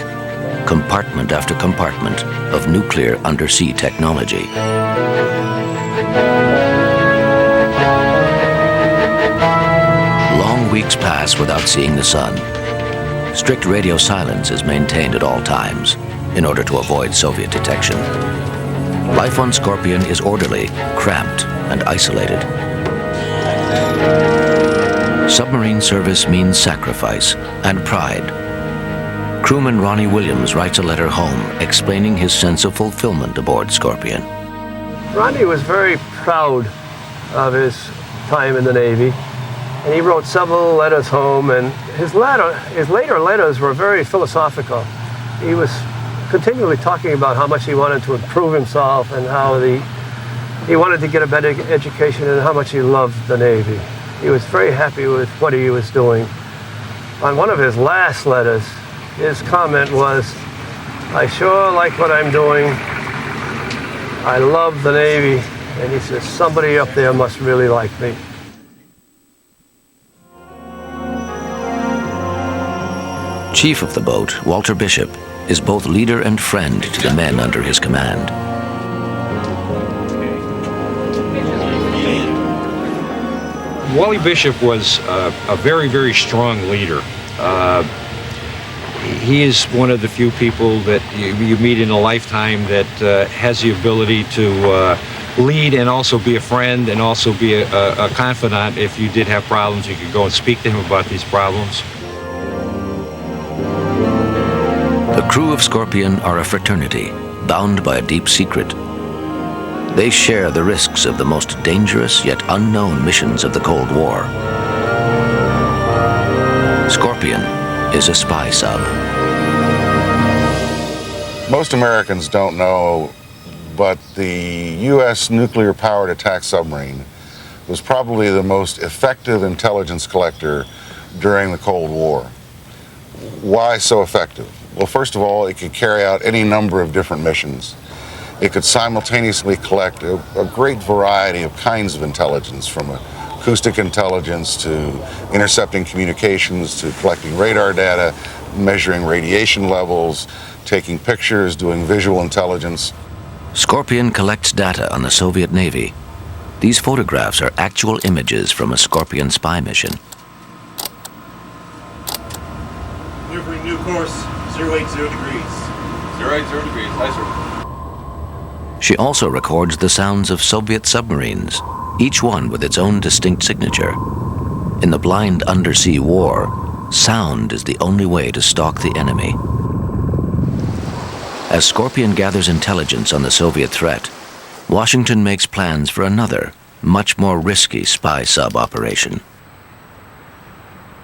compartment after compartment of nuclear undersea technology. Long weeks pass without seeing the sun. Strict radio silence is maintained at all times in order to avoid Soviet detection. Life on Scorpion is orderly, cramped, and isolated. Submarine service means sacrifice and pride. Crewman Ronnie Williams writes a letter home explaining his sense of fulfillment aboard Scorpion. Ronnie was very proud of his time in the Navy, and he wrote several letters home, and his later letters were very philosophical. He was continually talking about how much he wanted to improve himself and how he wanted to get a better education and how much he loved the Navy. He was very happy with what he was doing. On one of his last letters, his comment was, "I sure like what I'm doing. I love the Navy." And he says, "Somebody up there must really like me." Chief of the boat, Walter Bishop, is both leader and friend to the men under his command. Wally Bishop was a very, very strong leader. He is one of the few people that you meet in a lifetime that has the ability to lead and also be a friend and also be a confidant. If you did have problems, you could go and speak to him about these problems. The crew of Scorpion are a fraternity, bound by a deep secret. They share the risks of the most dangerous yet unknown missions of the Cold War. Scorpion is a spy sub. Most Americans don't know but the U.S. nuclear-powered attack submarine was probably the most effective intelligence collector during the Cold War. Why so effective? Well, first of all, it could carry out any number of different missions. It could simultaneously collect a great variety of kinds of intelligence, from acoustic intelligence to intercepting communications to collecting radar data, measuring radiation levels, taking pictures, doing visual intelligence. Scorpion collects data on the Soviet Navy. These photographs are actual images from a Scorpion spy mission. Maneuvering new course, 080 degrees. 080 degrees, aye, sir. She also records the sounds of Soviet submarines, each one with its own distinct signature. In the blind undersea war, sound is the only way to stalk the enemy. As Scorpion gathers intelligence on the Soviet threat, Washington makes plans for another, much more risky spy sub operation.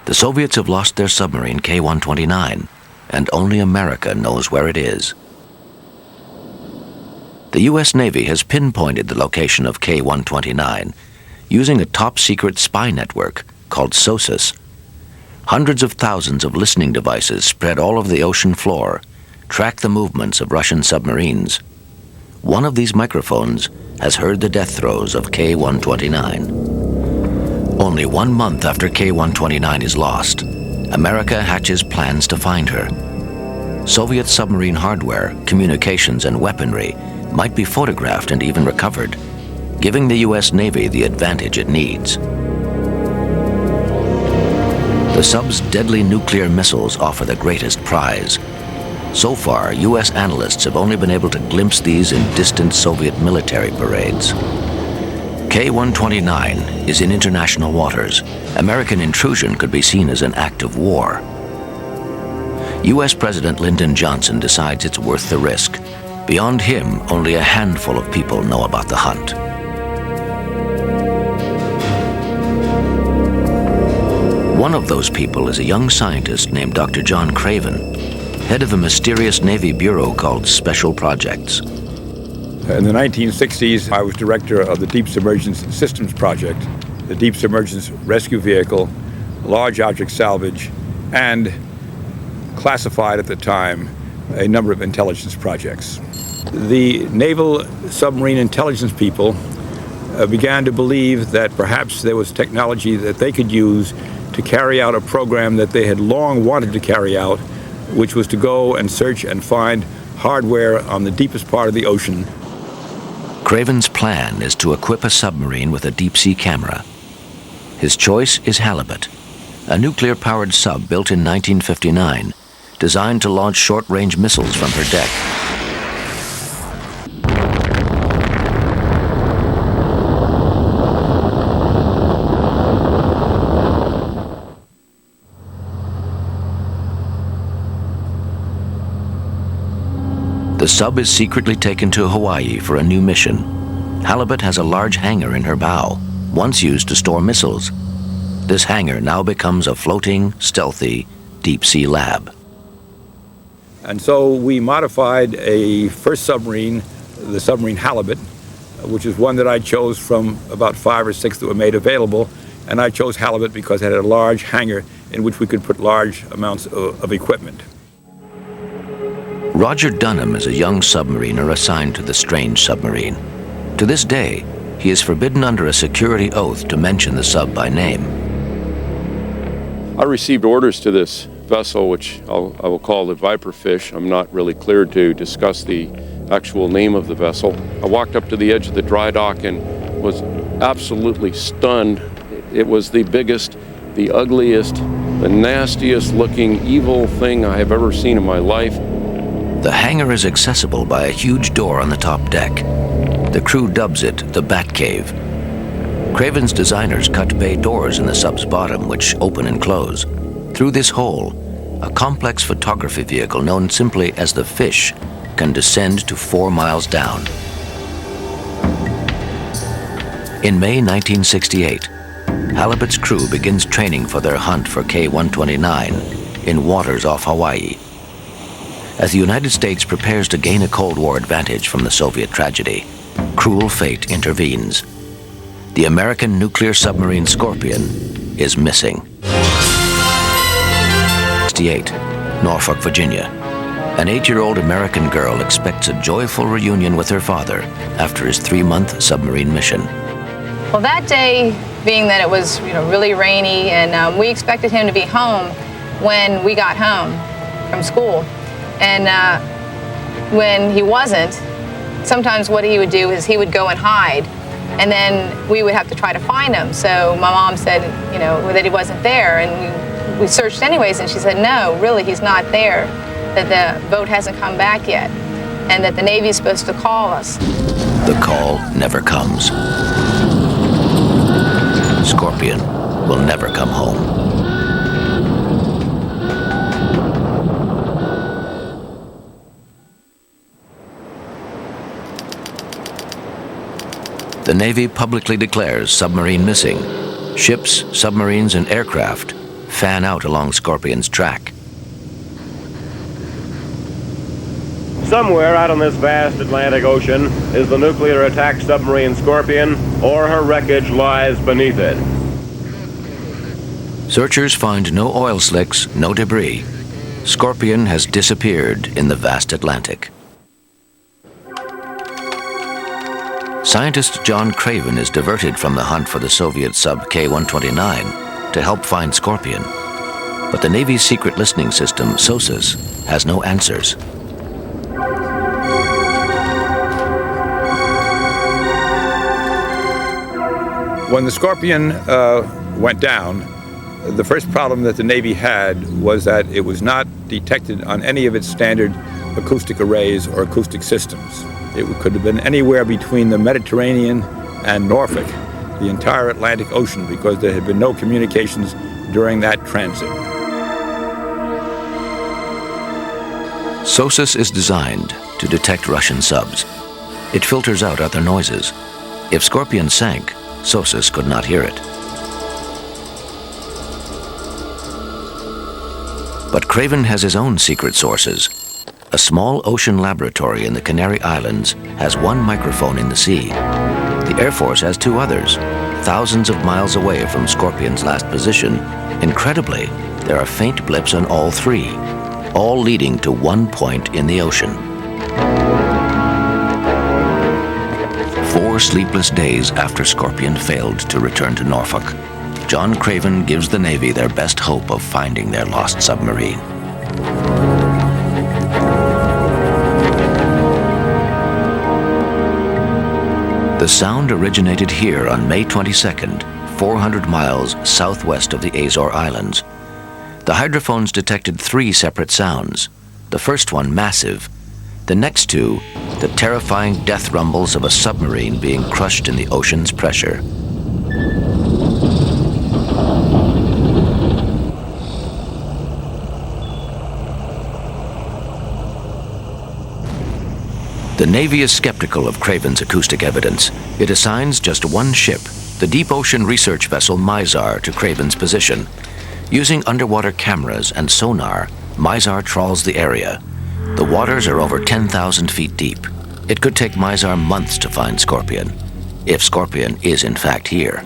The Soviets have lost their submarine K-129, and only America knows where it is. The U.S. Navy has pinpointed the location of K-129 using a top-secret spy network called SOSUS. Hundreds of thousands of listening devices spread all over the ocean floor track the movements of Russian submarines. One of these microphones has heard the death throes of K-129. Only 1 month after K-129 is lost, America hatches plans to find her. Soviet submarine hardware, communications, and weaponry might be photographed and even recovered, giving the U.S. Navy the advantage it needs. The sub's deadly nuclear missiles offer the greatest prize. So far, U.S. analysts have only been able to glimpse these in distant Soviet military parades. K-129 is in international waters. American intrusion could be seen as an act of war. U.S. President Lyndon Johnson decides it's worth the risk. Beyond him, only a handful of people know about the hunt. One of those people is a young scientist named Dr. John Craven, head of a mysterious Navy bureau called Special Projects. In the 1960s, I was director of the Deep Submergence Systems Project, the Deep Submergence Rescue Vehicle, large object salvage, and classified at the time a number of intelligence projects. The naval submarine intelligence people began to believe that perhaps there was technology that they could use to carry out a program that they had long wanted to carry out, which was to go and search and find hardware on the deepest part of the ocean. Craven's plan is to equip a submarine with a deep-sea camera. His choice is Halibut, a nuclear-powered sub built in 1959, designed to launch short-range missiles from her deck. The sub is secretly taken to Hawaii for a new mission. Halibut has a large hangar in her bow, once used to store missiles. This hangar now becomes a floating, stealthy, deep-sea lab. And so we modified a first submarine, the submarine Halibut, which is one that I chose from about 5 or 6 that were made available. And I chose Halibut because it had a large hangar in which we could put large amounts of equipment. Roger Dunham is a young submariner assigned to the strange submarine. To this day, he is forbidden under a security oath to mention the sub by name. I received orders to this vessel, which I will call the Viper Fish. I'm not really cleared to discuss the actual name of the vessel. I walked up to the edge of the dry dock and was absolutely stunned. It was the biggest, the ugliest, the nastiest looking evil thing I have ever seen in my life. The hangar is accessible by a huge door on the top deck. The crew dubs it the Bat Cave. Craven's designers cut bay doors in the sub's bottom, which open and close. Through this hole, a complex photography vehicle known simply as the Fish can descend to 4 miles down. In May 1968, Halibut's crew begins training for their hunt for K-129 in waters off Hawaii. As the United States prepares to gain a Cold War advantage from the Soviet tragedy, cruel fate intervenes. The American nuclear submarine Scorpion is missing. 68, Norfolk, Virginia. An 8-year-old American girl expects a joyful reunion with her father after his 3-month submarine mission. Well, that day, being that it was really rainy, and we expected him to be home when we got home from school. And when he wasn't, sometimes what he would do is he would go and hide, and then we would have to try to find him. So my mom said, that he wasn't there, and we searched anyways, and she said, no, really, he's not there, that the boat hasn't come back yet, and that the Navy's supposed to call us. The call never comes. Scorpion will never come home. The Navy publicly declares submarine missing. Ships, submarines, and aircraft fan out along Scorpion's track. Somewhere out on this vast Atlantic Ocean is the nuclear attack submarine Scorpion, or her wreckage lies beneath it. Searchers find no oil slicks, no debris. Scorpion has disappeared in the vast Atlantic. Scientist John Craven is diverted from the hunt for the Soviet sub K-129 to help find Scorpion. But the Navy's secret listening system, SOSUS, has no answers. When the Scorpion went down, the first problem that the Navy had was that it was not detected on any of its standard acoustic arrays or acoustic systems. It could have been anywhere between the Mediterranean and Norfolk, the entire Atlantic Ocean, because there had been no communications during that transit. SOSUS is designed to detect Russian subs. It filters out other noises. If Scorpion sank, SOSUS could not hear it. But Craven has his own secret sources. A small ocean laboratory in the Canary Islands has one microphone in the sea. The Air Force has 2 others, thousands of miles away from Scorpion's last position. Incredibly, there are faint blips on all 3, all leading to one point in the ocean. 4 sleepless days after Scorpion failed to return to Norfolk, John Craven gives the Navy their best hope of finding their lost submarine. The sound originated here on May 22nd, 400 miles southwest of the Azore Islands. The hydrophones detected 3 separate sounds. The first one massive. The next 2, the terrifying death rumbles of a submarine being crushed in the ocean's pressure. The Navy is skeptical of Craven's acoustic evidence. It assigns just one ship, the deep ocean research vessel Mizar, to Craven's position. Using underwater cameras and sonar, Mizar trawls the area. The waters are over 10,000 feet deep. It could take Mizar months to find Scorpion, if Scorpion is in fact here.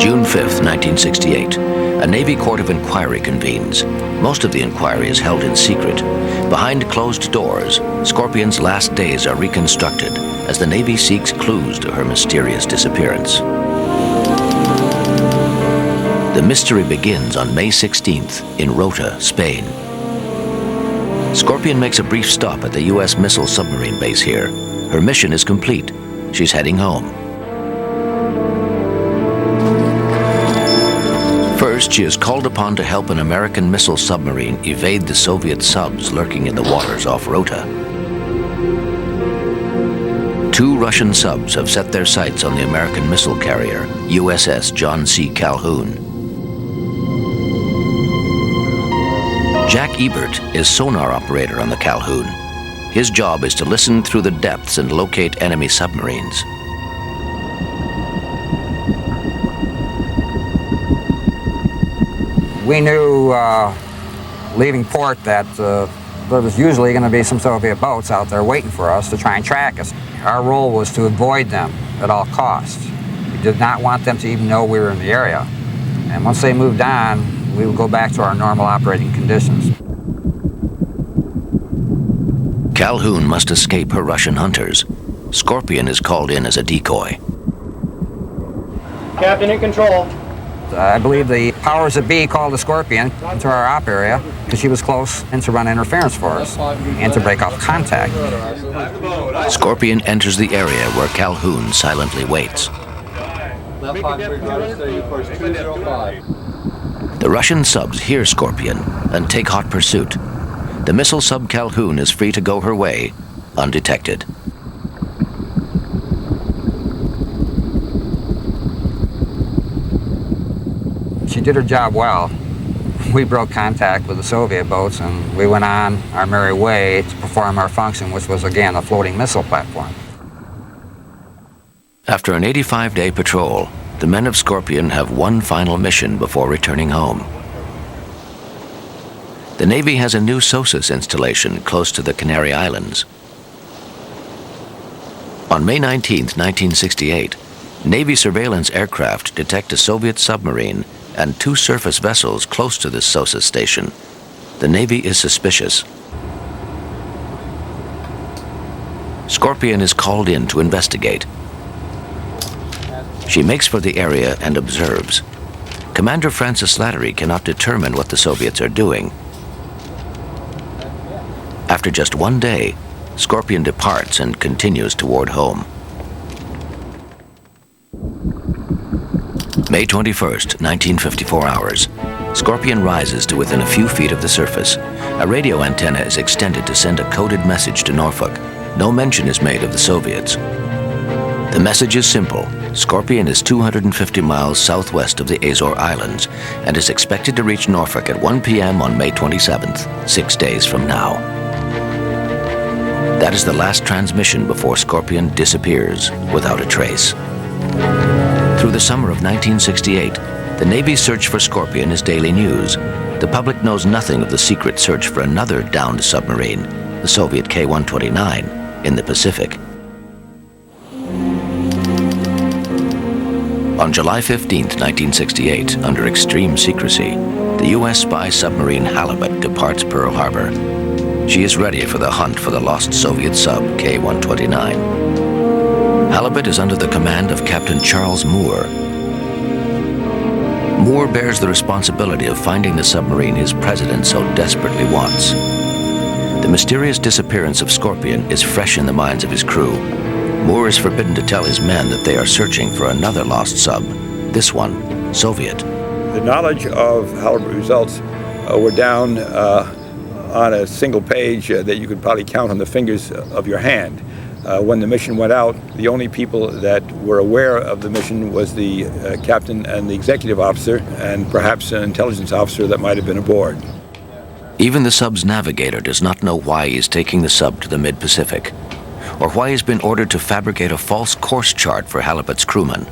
June 5th, 1968. A Navy Court of Inquiry convenes. Most of the inquiry is held in secret. Behind closed doors, Scorpion's last days are reconstructed as the Navy seeks clues to her mysterious disappearance. The mystery begins on May 16th in Rota, Spain. Scorpion makes a brief stop at the U.S. missile submarine base here. Her mission is complete. She's heading home. First, she is called upon to help an American missile submarine evade the Soviet subs lurking in the waters off Rota. 2 Russian subs have set their sights on the American missile carrier, USS John C. Calhoun. Jack Ebert is sonar operator on the Calhoun. His job is to listen through the depths and locate enemy submarines. We knew leaving port that there was usually going to be some Soviet boats out there waiting for us to try and track us. Our role was to avoid them at all costs. We did not want them to even know we were in the area. And once they moved on, we would go back to our normal operating conditions. Calhoun must escape her Russian hunters. Scorpion is called in as a decoy. Captain in control. I believe the powers that be called the Scorpion into our op area because she was close and to run interference for us and to break off contact. Scorpion enters the area where Calhoun silently waits. The Russian subs hear Scorpion and take hot pursuit. The missile sub Calhoun is free to go her way, undetected. She did her job well. We broke contact with the Soviet boats and we went on our merry way to perform our function, which was again a floating missile platform. After an 85-day patrol, the men of Scorpion have one final mission before returning home. The Navy has a new SOSUS installation close to the Canary Islands. On May 19, 1968, Navy surveillance aircraft detect a Soviet submarine and two surface vessels close to this SOSUS station. The Navy is suspicious. Scorpion is called in to investigate. She makes for the area and observes. Commander Francis Slattery cannot determine what the Soviets are doing. After just one day, Scorpion departs and continues toward home. May 21st, 1954 hours. Scorpion rises to within a few feet of the surface. A radio antenna is extended to send a coded message to Norfolk. No mention is made of the Soviets. The message is simple. Scorpion is 250 miles southwest of the Azore Islands and is expected to reach Norfolk at 1 p.m. on May 27th, 6 days from now. That is the last transmission before Scorpion disappears without a trace. Through the summer of 1968, the Navy's search for Scorpion is daily news. The public knows nothing of the secret search for another downed submarine, the Soviet K-129, in the Pacific. On July 15, 1968, under extreme secrecy, the U.S. spy submarine Halibut departs Pearl Harbor. She is ready for the hunt for the lost Soviet sub K-129. Halibut is under the command of Captain Charles Moore. Moore bears the responsibility of finding the submarine his president so desperately wants. The mysterious disappearance of Scorpion is fresh in the minds of his crew. Moore is forbidden to tell his men that they are searching for another lost sub, this one, Soviet. The knowledge of Halibut results were down on a single page that you could probably count on the fingers of your hand. When the mission went out, the only people that were aware of the mission was the captain and the executive officer, and perhaps an intelligence officer that might have been aboard. Even the sub's navigator does not know why he is taking the sub to the mid-Pacific, or why he's been ordered to fabricate a false course chart for Halibut's crewmen.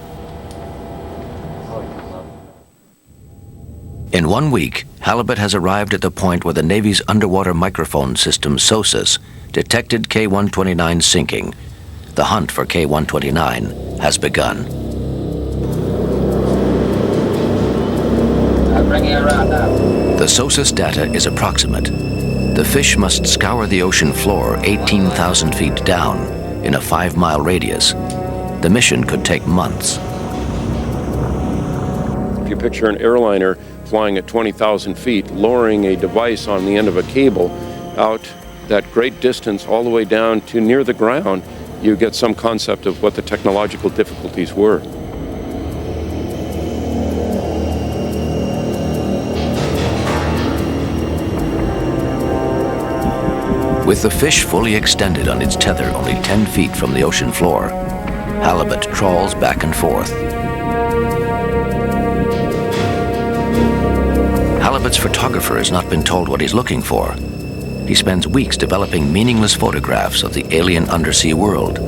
In 1 week, Halibut has arrived at the point where the Navy's underwater microphone system, SOSUS, detected K-129 sinking. The hunt for K-129 has begun. The SOSUS data is approximate. The fish must scour the ocean floor 18,000 feet down in a 5-mile radius. The mission could take months. If you picture an airliner flying at 20,000 feet, lowering a device on the end of a cable out that great distance all the way down to near the ground, you get some concept of what the technological difficulties were. With the fish fully extended on its tether only 10 feet from the ocean floor, Halibut trawls back and forth. Halibut's photographer has not been told what he's looking for. He spends weeks developing meaningless photographs of the alien undersea world.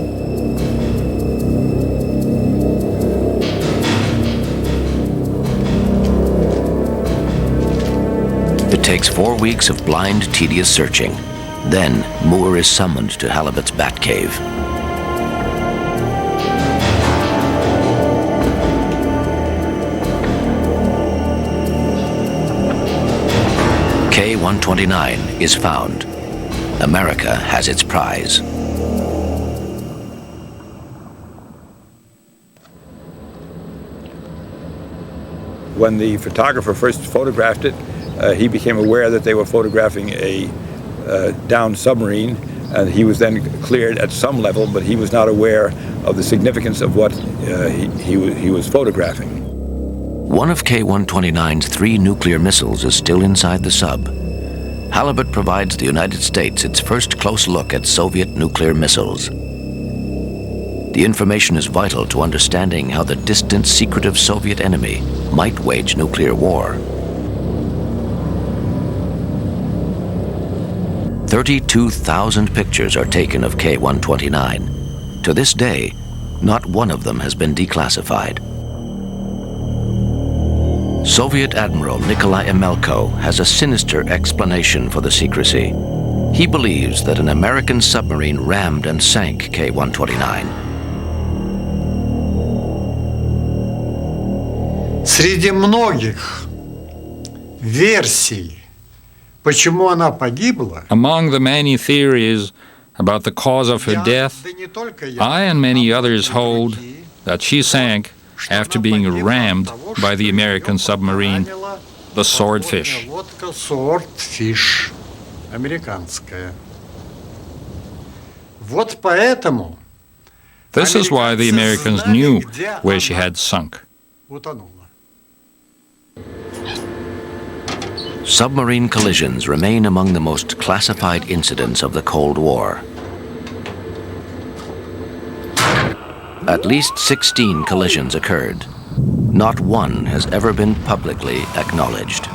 takes 4 weeks of blind, tedious searching. Then, Moore is summoned to Halibut's Batcave. K-129 is found. America has its prize. When the photographer first photographed it, he became aware that they were photographing a downed submarine, and he was then cleared at some level, but he was not aware of the significance of what he was photographing. One of K-129's 3 nuclear missiles is still inside the sub. Halibut provides the United States its first close look at Soviet nuclear missiles. The information is vital to understanding how the distant, secretive Soviet enemy might wage nuclear war. 32,000 pictures are taken of K-129. To this day, not one of them has been declassified. Soviet Admiral Nikolai Emelko has a sinister explanation for the secrecy. He believes that an American submarine rammed and sank K-129. Среди многих версий, почему она погибла, Among the many theories about the cause of her death, I and many others hold that she sank after being rammed by the American submarine, the Swordfish. лодка Swordfish, американская. Вот поэтому This is why the Americans knew where she had sunk. утонула. Submarine collisions remain among the most classified incidents of the Cold War. At least 16 collisions occurred. Not one has ever been publicly acknowledged.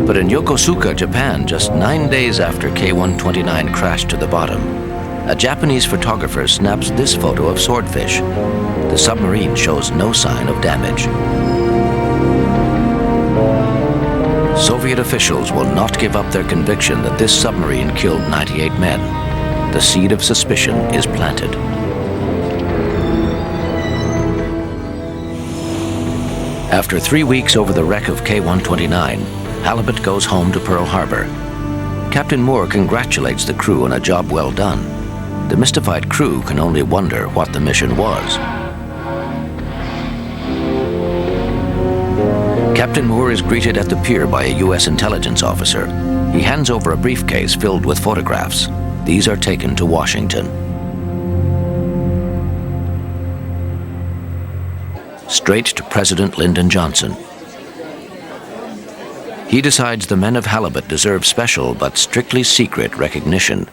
But in Yokosuka, Japan, just 9 days after K-129 crashed to the bottom, a Japanese photographer snaps this photo of Swordfish. The submarine shows no sign of damage. Soviet officials will not give up their conviction that this submarine killed 98 men. The seed of suspicion is planted. After 3 weeks over the wreck of K-129, Halibut goes home to Pearl Harbor. Captain Moore congratulates the crew on a job well done. The mystified crew can only wonder what the mission was. Captain Moore is greeted at the pier by a U.S. intelligence officer. He hands over a briefcase filled with photographs. These are taken to Washington. Straight to President Lyndon Johnson. He decides the men of Halibut deserve special but strictly secret recognition.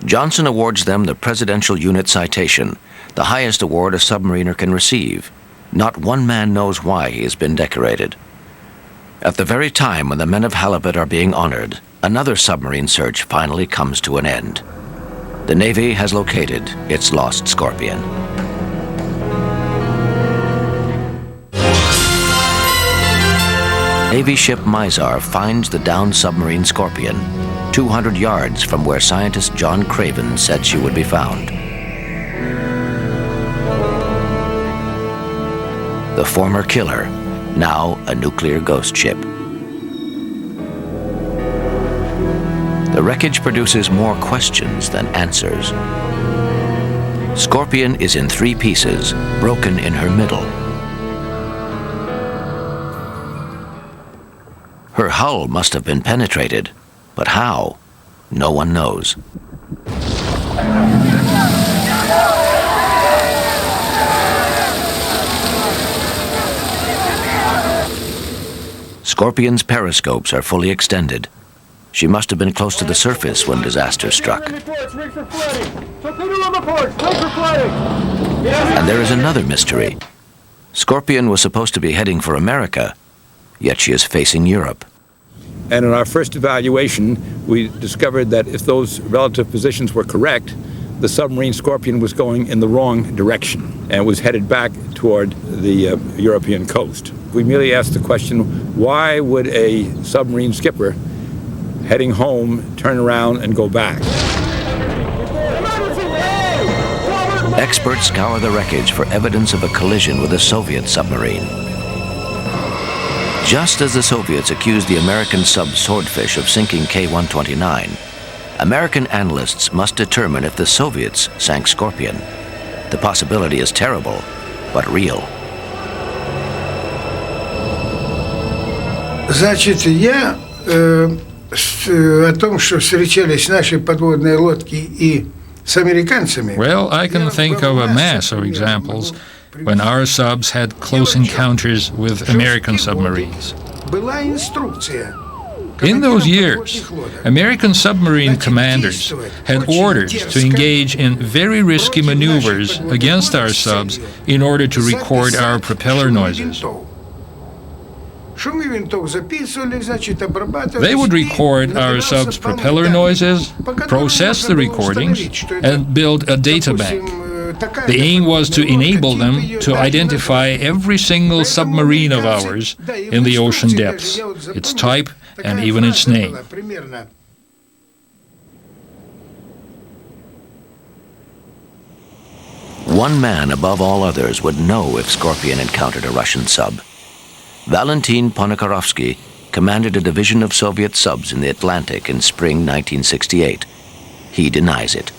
Johnson awards them the Presidential Unit Citation, the highest award a submariner can receive. Not one man knows why he has been decorated. At the very time when the men of Halibut are being honored, another submarine search finally comes to an end. The Navy has located its lost Scorpion. Navy ship Mizar finds the downed submarine Scorpion 200 yards from where scientist John Craven said she would be found. The former killer, now a nuclear ghost ship. The wreckage produces more questions than answers. Scorpion is in 3 pieces, broken in her middle. Her hull must have been penetrated, but how? No one knows. Scorpion's periscopes are fully extended. She must have been close to the surface when disaster struck. And there is another mystery. Scorpion was supposed to be heading for America, yet she is facing Europe. And in our first evaluation, we discovered that if those relative positions were correct, the submarine Scorpion was going in the wrong direction and was headed back toward the European coast. We merely asked the question, why would a submarine skipper heading home turn around and go back? Experts scour the wreckage for evidence of a collision with a Soviet submarine. Just as the Soviets accused the American sub Swordfish of sinking K-129, American analysts must determine if the Soviets sank Scorpion. The possibility is terrible, but real. Значит, я о том, что встречались наши подводные лодки и с американцами. Well, I can think of a mass of examples when our subs had close encounters with American submarines. Была инструкция. In those years, American submarine commanders had orders to engage in very risky maneuvers against our subs in order to record our propeller noises. They would record our sub's propeller noises, process the recordings, and build a data bank. The aim was to enable them to identify every single submarine of ours in the ocean depths, its type, and even its name. One man above all others would know if Scorpion encountered a Russian sub. Valentin Ponikarovsky commanded a division of Soviet subs in the Atlantic in spring 1968. He denies it.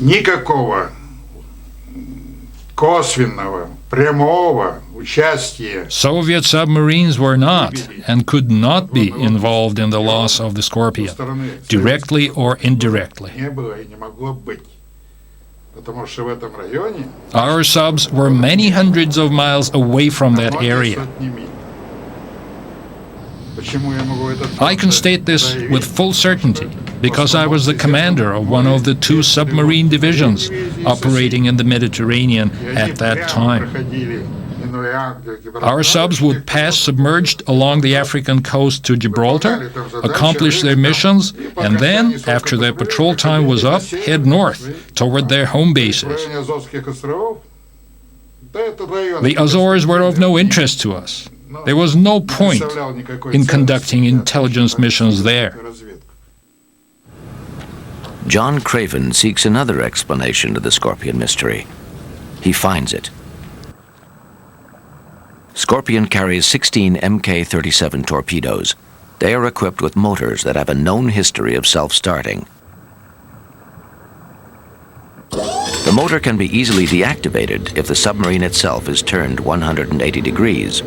Никакого косвенного, прямого участия. Soviet submarines were not and could not be involved in the loss of the Scorpion, directly or indirectly. Не было и не могло быть. Потому что в этом районе Our subs were many hundreds of miles away from that area. I can state this with full certainty because I was the commander of one of the two submarine divisions operating in the Mediterranean at that time. Our subs would pass submerged along the African coast to Gibraltar, accomplish their missions, and then, after their patrol time was up, head north toward their home bases. The Azores were of no interest to us. There was no point in conducting intelligence missions there. John Craven seeks another explanation to the Scorpion mystery. He finds it. Scorpion carries 16 Mk-37 torpedoes. They are equipped with motors that have a known history of self-starting. The motor can be easily deactivated if the submarine itself is turned 180 degrees,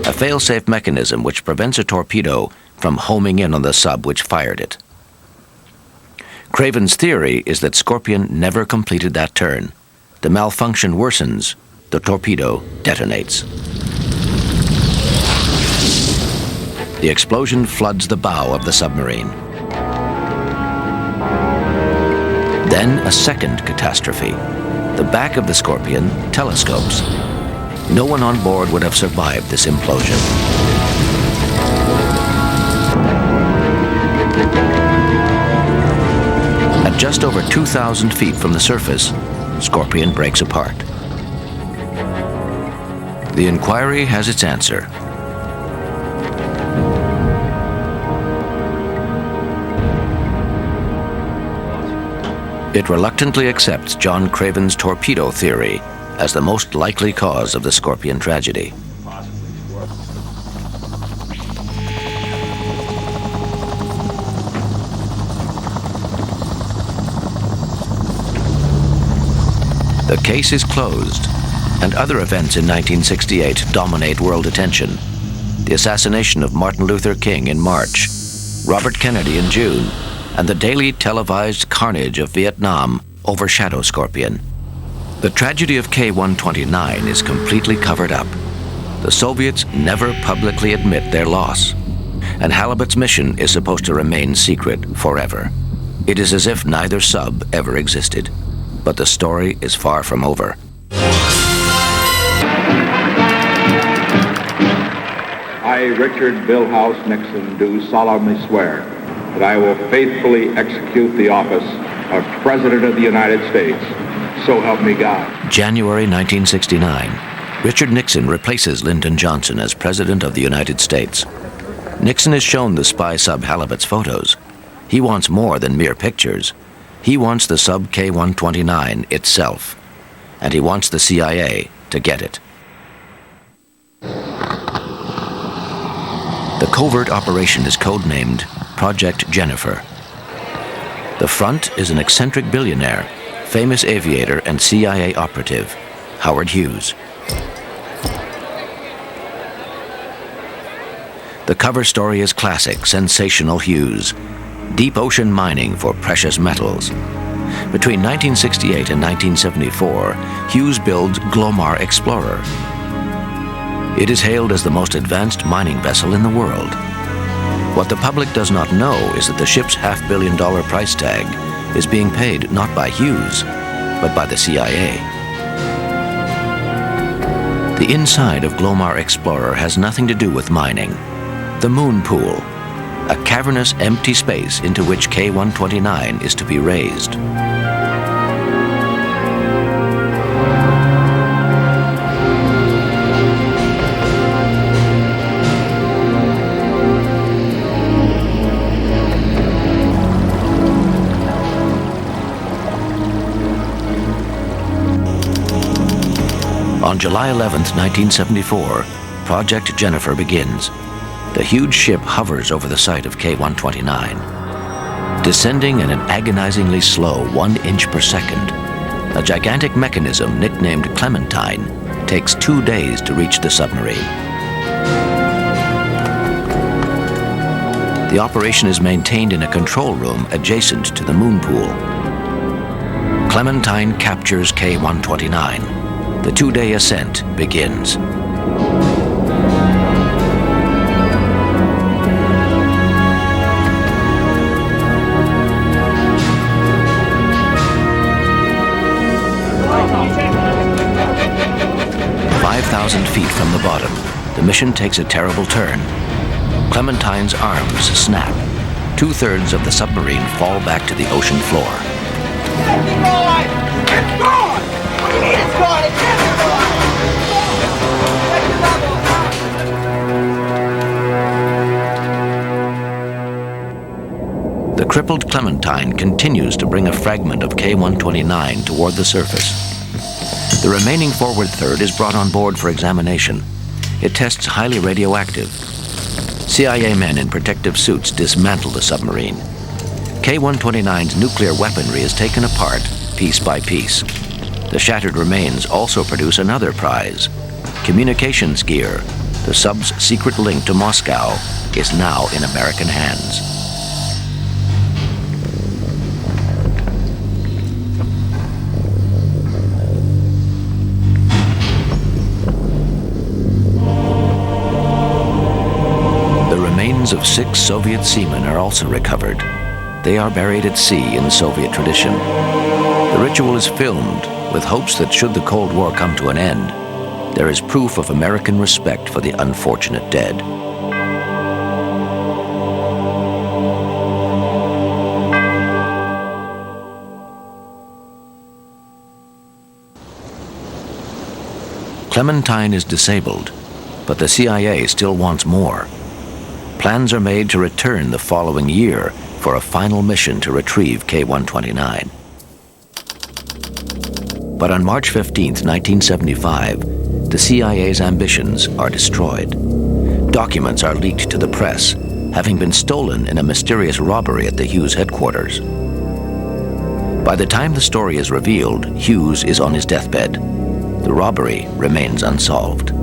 a fail-safe mechanism which prevents a torpedo from homing in on the sub which fired it. Craven's theory is that Scorpion never completed that turn. The malfunction worsens, the torpedo detonates. The explosion floods the bow of the submarine. Then a second catastrophe. The back of the Scorpion telescopes. No one on board would have survived this implosion. At just over 2,000 feet from the surface, Scorpion breaks apart. The inquiry has its answer. It reluctantly accepts John Craven's torpedo theory as the most likely cause of the Scorpion tragedy. The case is closed, and other events in 1968 dominate world attention. The assassination of Martin Luther King in March, Robert Kennedy in June, and the daily televised carnage of Vietnam overshadow Scorpion. The tragedy of K-129 is completely covered up. The Soviets never publicly admit their loss, and Halibut's mission is supposed to remain secret forever. It is as if neither sub ever existed, but the story is far from over. I, Richard Billhouse Nixon, do solemnly swear that I will faithfully execute the office of President of the United States. So help me God. January 1969. Richard Nixon replaces Lyndon Johnson as President of the United States. Nixon is shown the spy sub Halibut's photos. He wants more than mere pictures. He wants the sub K-129 itself. And he wants the CIA to get it. The covert operation is codenamed Project Jennifer. The front is an eccentric billionaire, famous aviator and CIA operative, Howard Hughes. The cover story is classic, sensational Hughes. Deep ocean mining for precious metals. Between 1968 and 1974, Hughes builds Glomar Explorer. It is hailed as the most advanced mining vessel in the world. What the public does not know is that the ship's $500 million price tag is being paid not by Hughes, but by the CIA. The inside of Glomar Explorer has nothing to do with mining. The moon pool, a cavernous empty space into which K-129 is to be raised. On July 11, 1974, Project Jennifer begins. The huge ship hovers over the site of K-129. Descending at an agonizingly slow 1 inch per second, a gigantic mechanism nicknamed Clementine takes 2 days to reach the submarine. The operation is maintained in a control room adjacent to the moon pool. Clementine captures K-129. The 2-day ascent begins. Feet from the bottom, the mission takes a terrible turn. Clementine's arms snap. 2/3 of the submarine fall back to the ocean floor. The crippled Clementine continues to bring a fragment of K-129 toward the surface. The remaining forward third is brought on board for examination. It tests highly radioactive. CIA men in protective suits dismantle the submarine. K-129's nuclear weaponry is taken apart, piece by piece. The shattered remains also produce another prize. Communications gear, the sub's secret link to Moscow, is now in American hands. Of 6 Soviet seamen are also recovered. They are buried at sea in Soviet tradition. The ritual is filmed with hopes that should the Cold War come to an end, there is proof of American respect for the unfortunate dead. Clementine is disabled, but the CIA still wants more. Plans are made to return the following year for a final mission to retrieve K-129. But on March 15, 1975, the CIA's ambitions are destroyed. Documents are leaked to the press, having been stolen in a mysterious robbery at the Hughes headquarters. By the time the story is revealed, Hughes is on his deathbed. The robbery remains unsolved.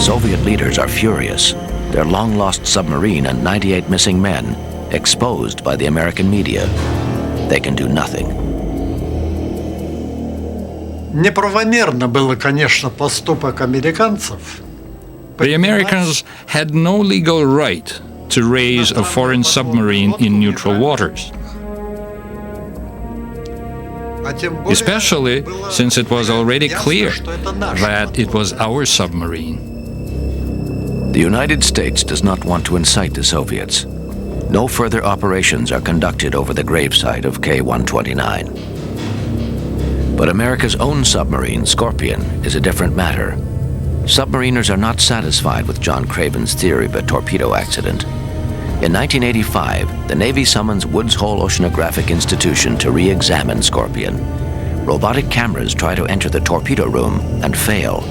Soviet leaders are furious. Their long-lost submarine and 98 missing men exposed by the American media. They can do nothing. Неправомерно было, конечно, поступок американцев. The Americans had no legal right to raise a foreign submarine in neutral waters, especially since it was already clear that it was our submarine. The United States does not want to incite the Soviets. No further operations are conducted over the gravesite of K-129. But America's own submarine, Scorpion, is a different matter. Submariners are not satisfied with John Craven's theory of a torpedo accident. In 1985, the Navy summons Woods Hole Oceanographic Institution to re-examine Scorpion. Robotic cameras try to enter the torpedo room and fail.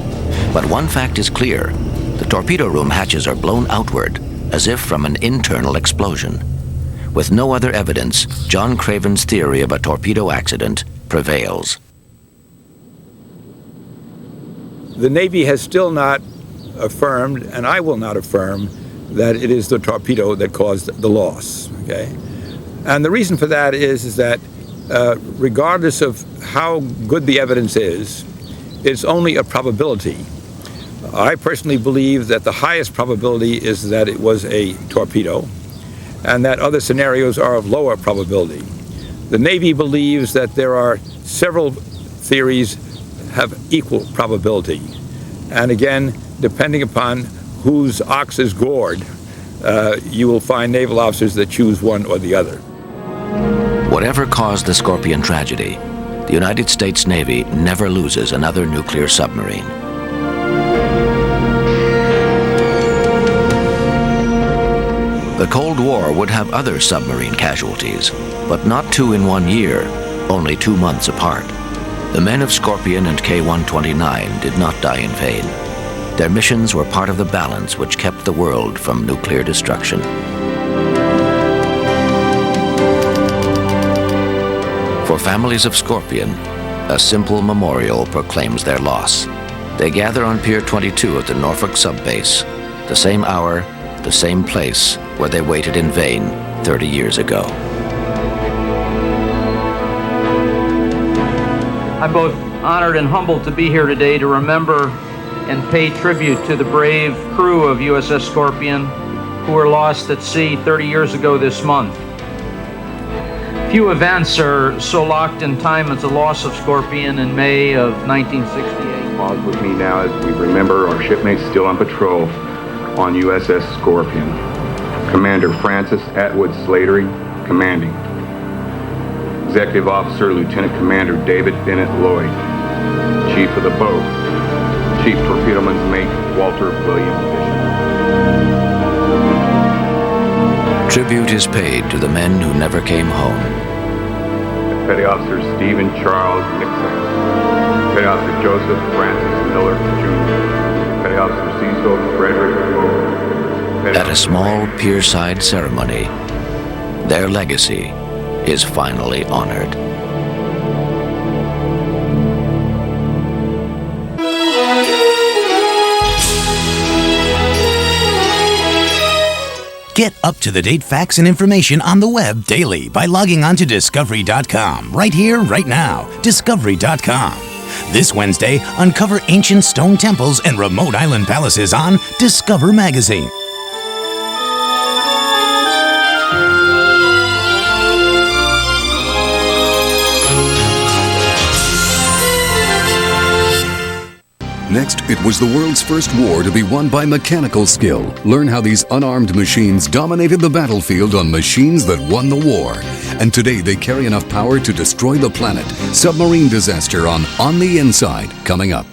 But one fact is clear. The torpedo room hatches are blown outward, as if from an internal explosion. With no other evidence, John Craven's theory of a torpedo accident prevails. The Navy has still not affirmed, and I will not affirm, that it is the torpedo that caused the loss. Okay, and the reason for that is that regardless of how good the evidence is, it's only a probability. I personally believe that the highest probability is that it was a torpedo, and that other scenarios are of lower probability. The Navy believes that there are several theories have equal probability. And again, depending upon whose ox is gored, you will find naval officers that choose one or the other. Whatever caused the Scorpion tragedy, the United States Navy never loses another nuclear submarine. The Cold War would have other submarine casualties, but not two in 1 year, only 2 months apart. The men of Scorpion and K-129 did not die in vain. Their missions were part of the balance which kept the world from nuclear destruction. For families of Scorpion, a simple memorial proclaims their loss. They gather on Pier 22 at the Norfolk subbase, the same hour, the same place where they waited in vain 30 years ago. I'm both honored and humbled to be here today to remember and pay tribute to the brave crew of USS Scorpion who were lost at sea 30 years ago this month. Few events are so locked in time as the loss of Scorpion in May of 1968. Pause with me now as we remember our shipmates still on patrol on USS Scorpion. Commander Francis Atwood Slatery, commanding. Executive Officer Lieutenant Commander David Bennett Lloyd. Chief of the boat, Chief Torpedoman's Mate Walter William Bishop. Tribute is paid to the men who never came home. Petty Officer Stephen Charles Nixon. Petty Officer Joseph Francis Miller Jr. Petty Officer Cecil Frederick Petty At a small pierside ceremony, their legacy is finally honored. Get up-to-the-date facts and information on the web daily by logging on to Discovery.com. Right here, right now. Discovery.com. This Wednesday, uncover ancient stone temples and remote island palaces on Discover Magazine. Next, it was the world's first war to be won by mechanical skill. Learn how these unarmed machines dominated the battlefield on machines that won the war. And today they carry enough power to destroy the planet. Submarine disaster on the Inside, coming up.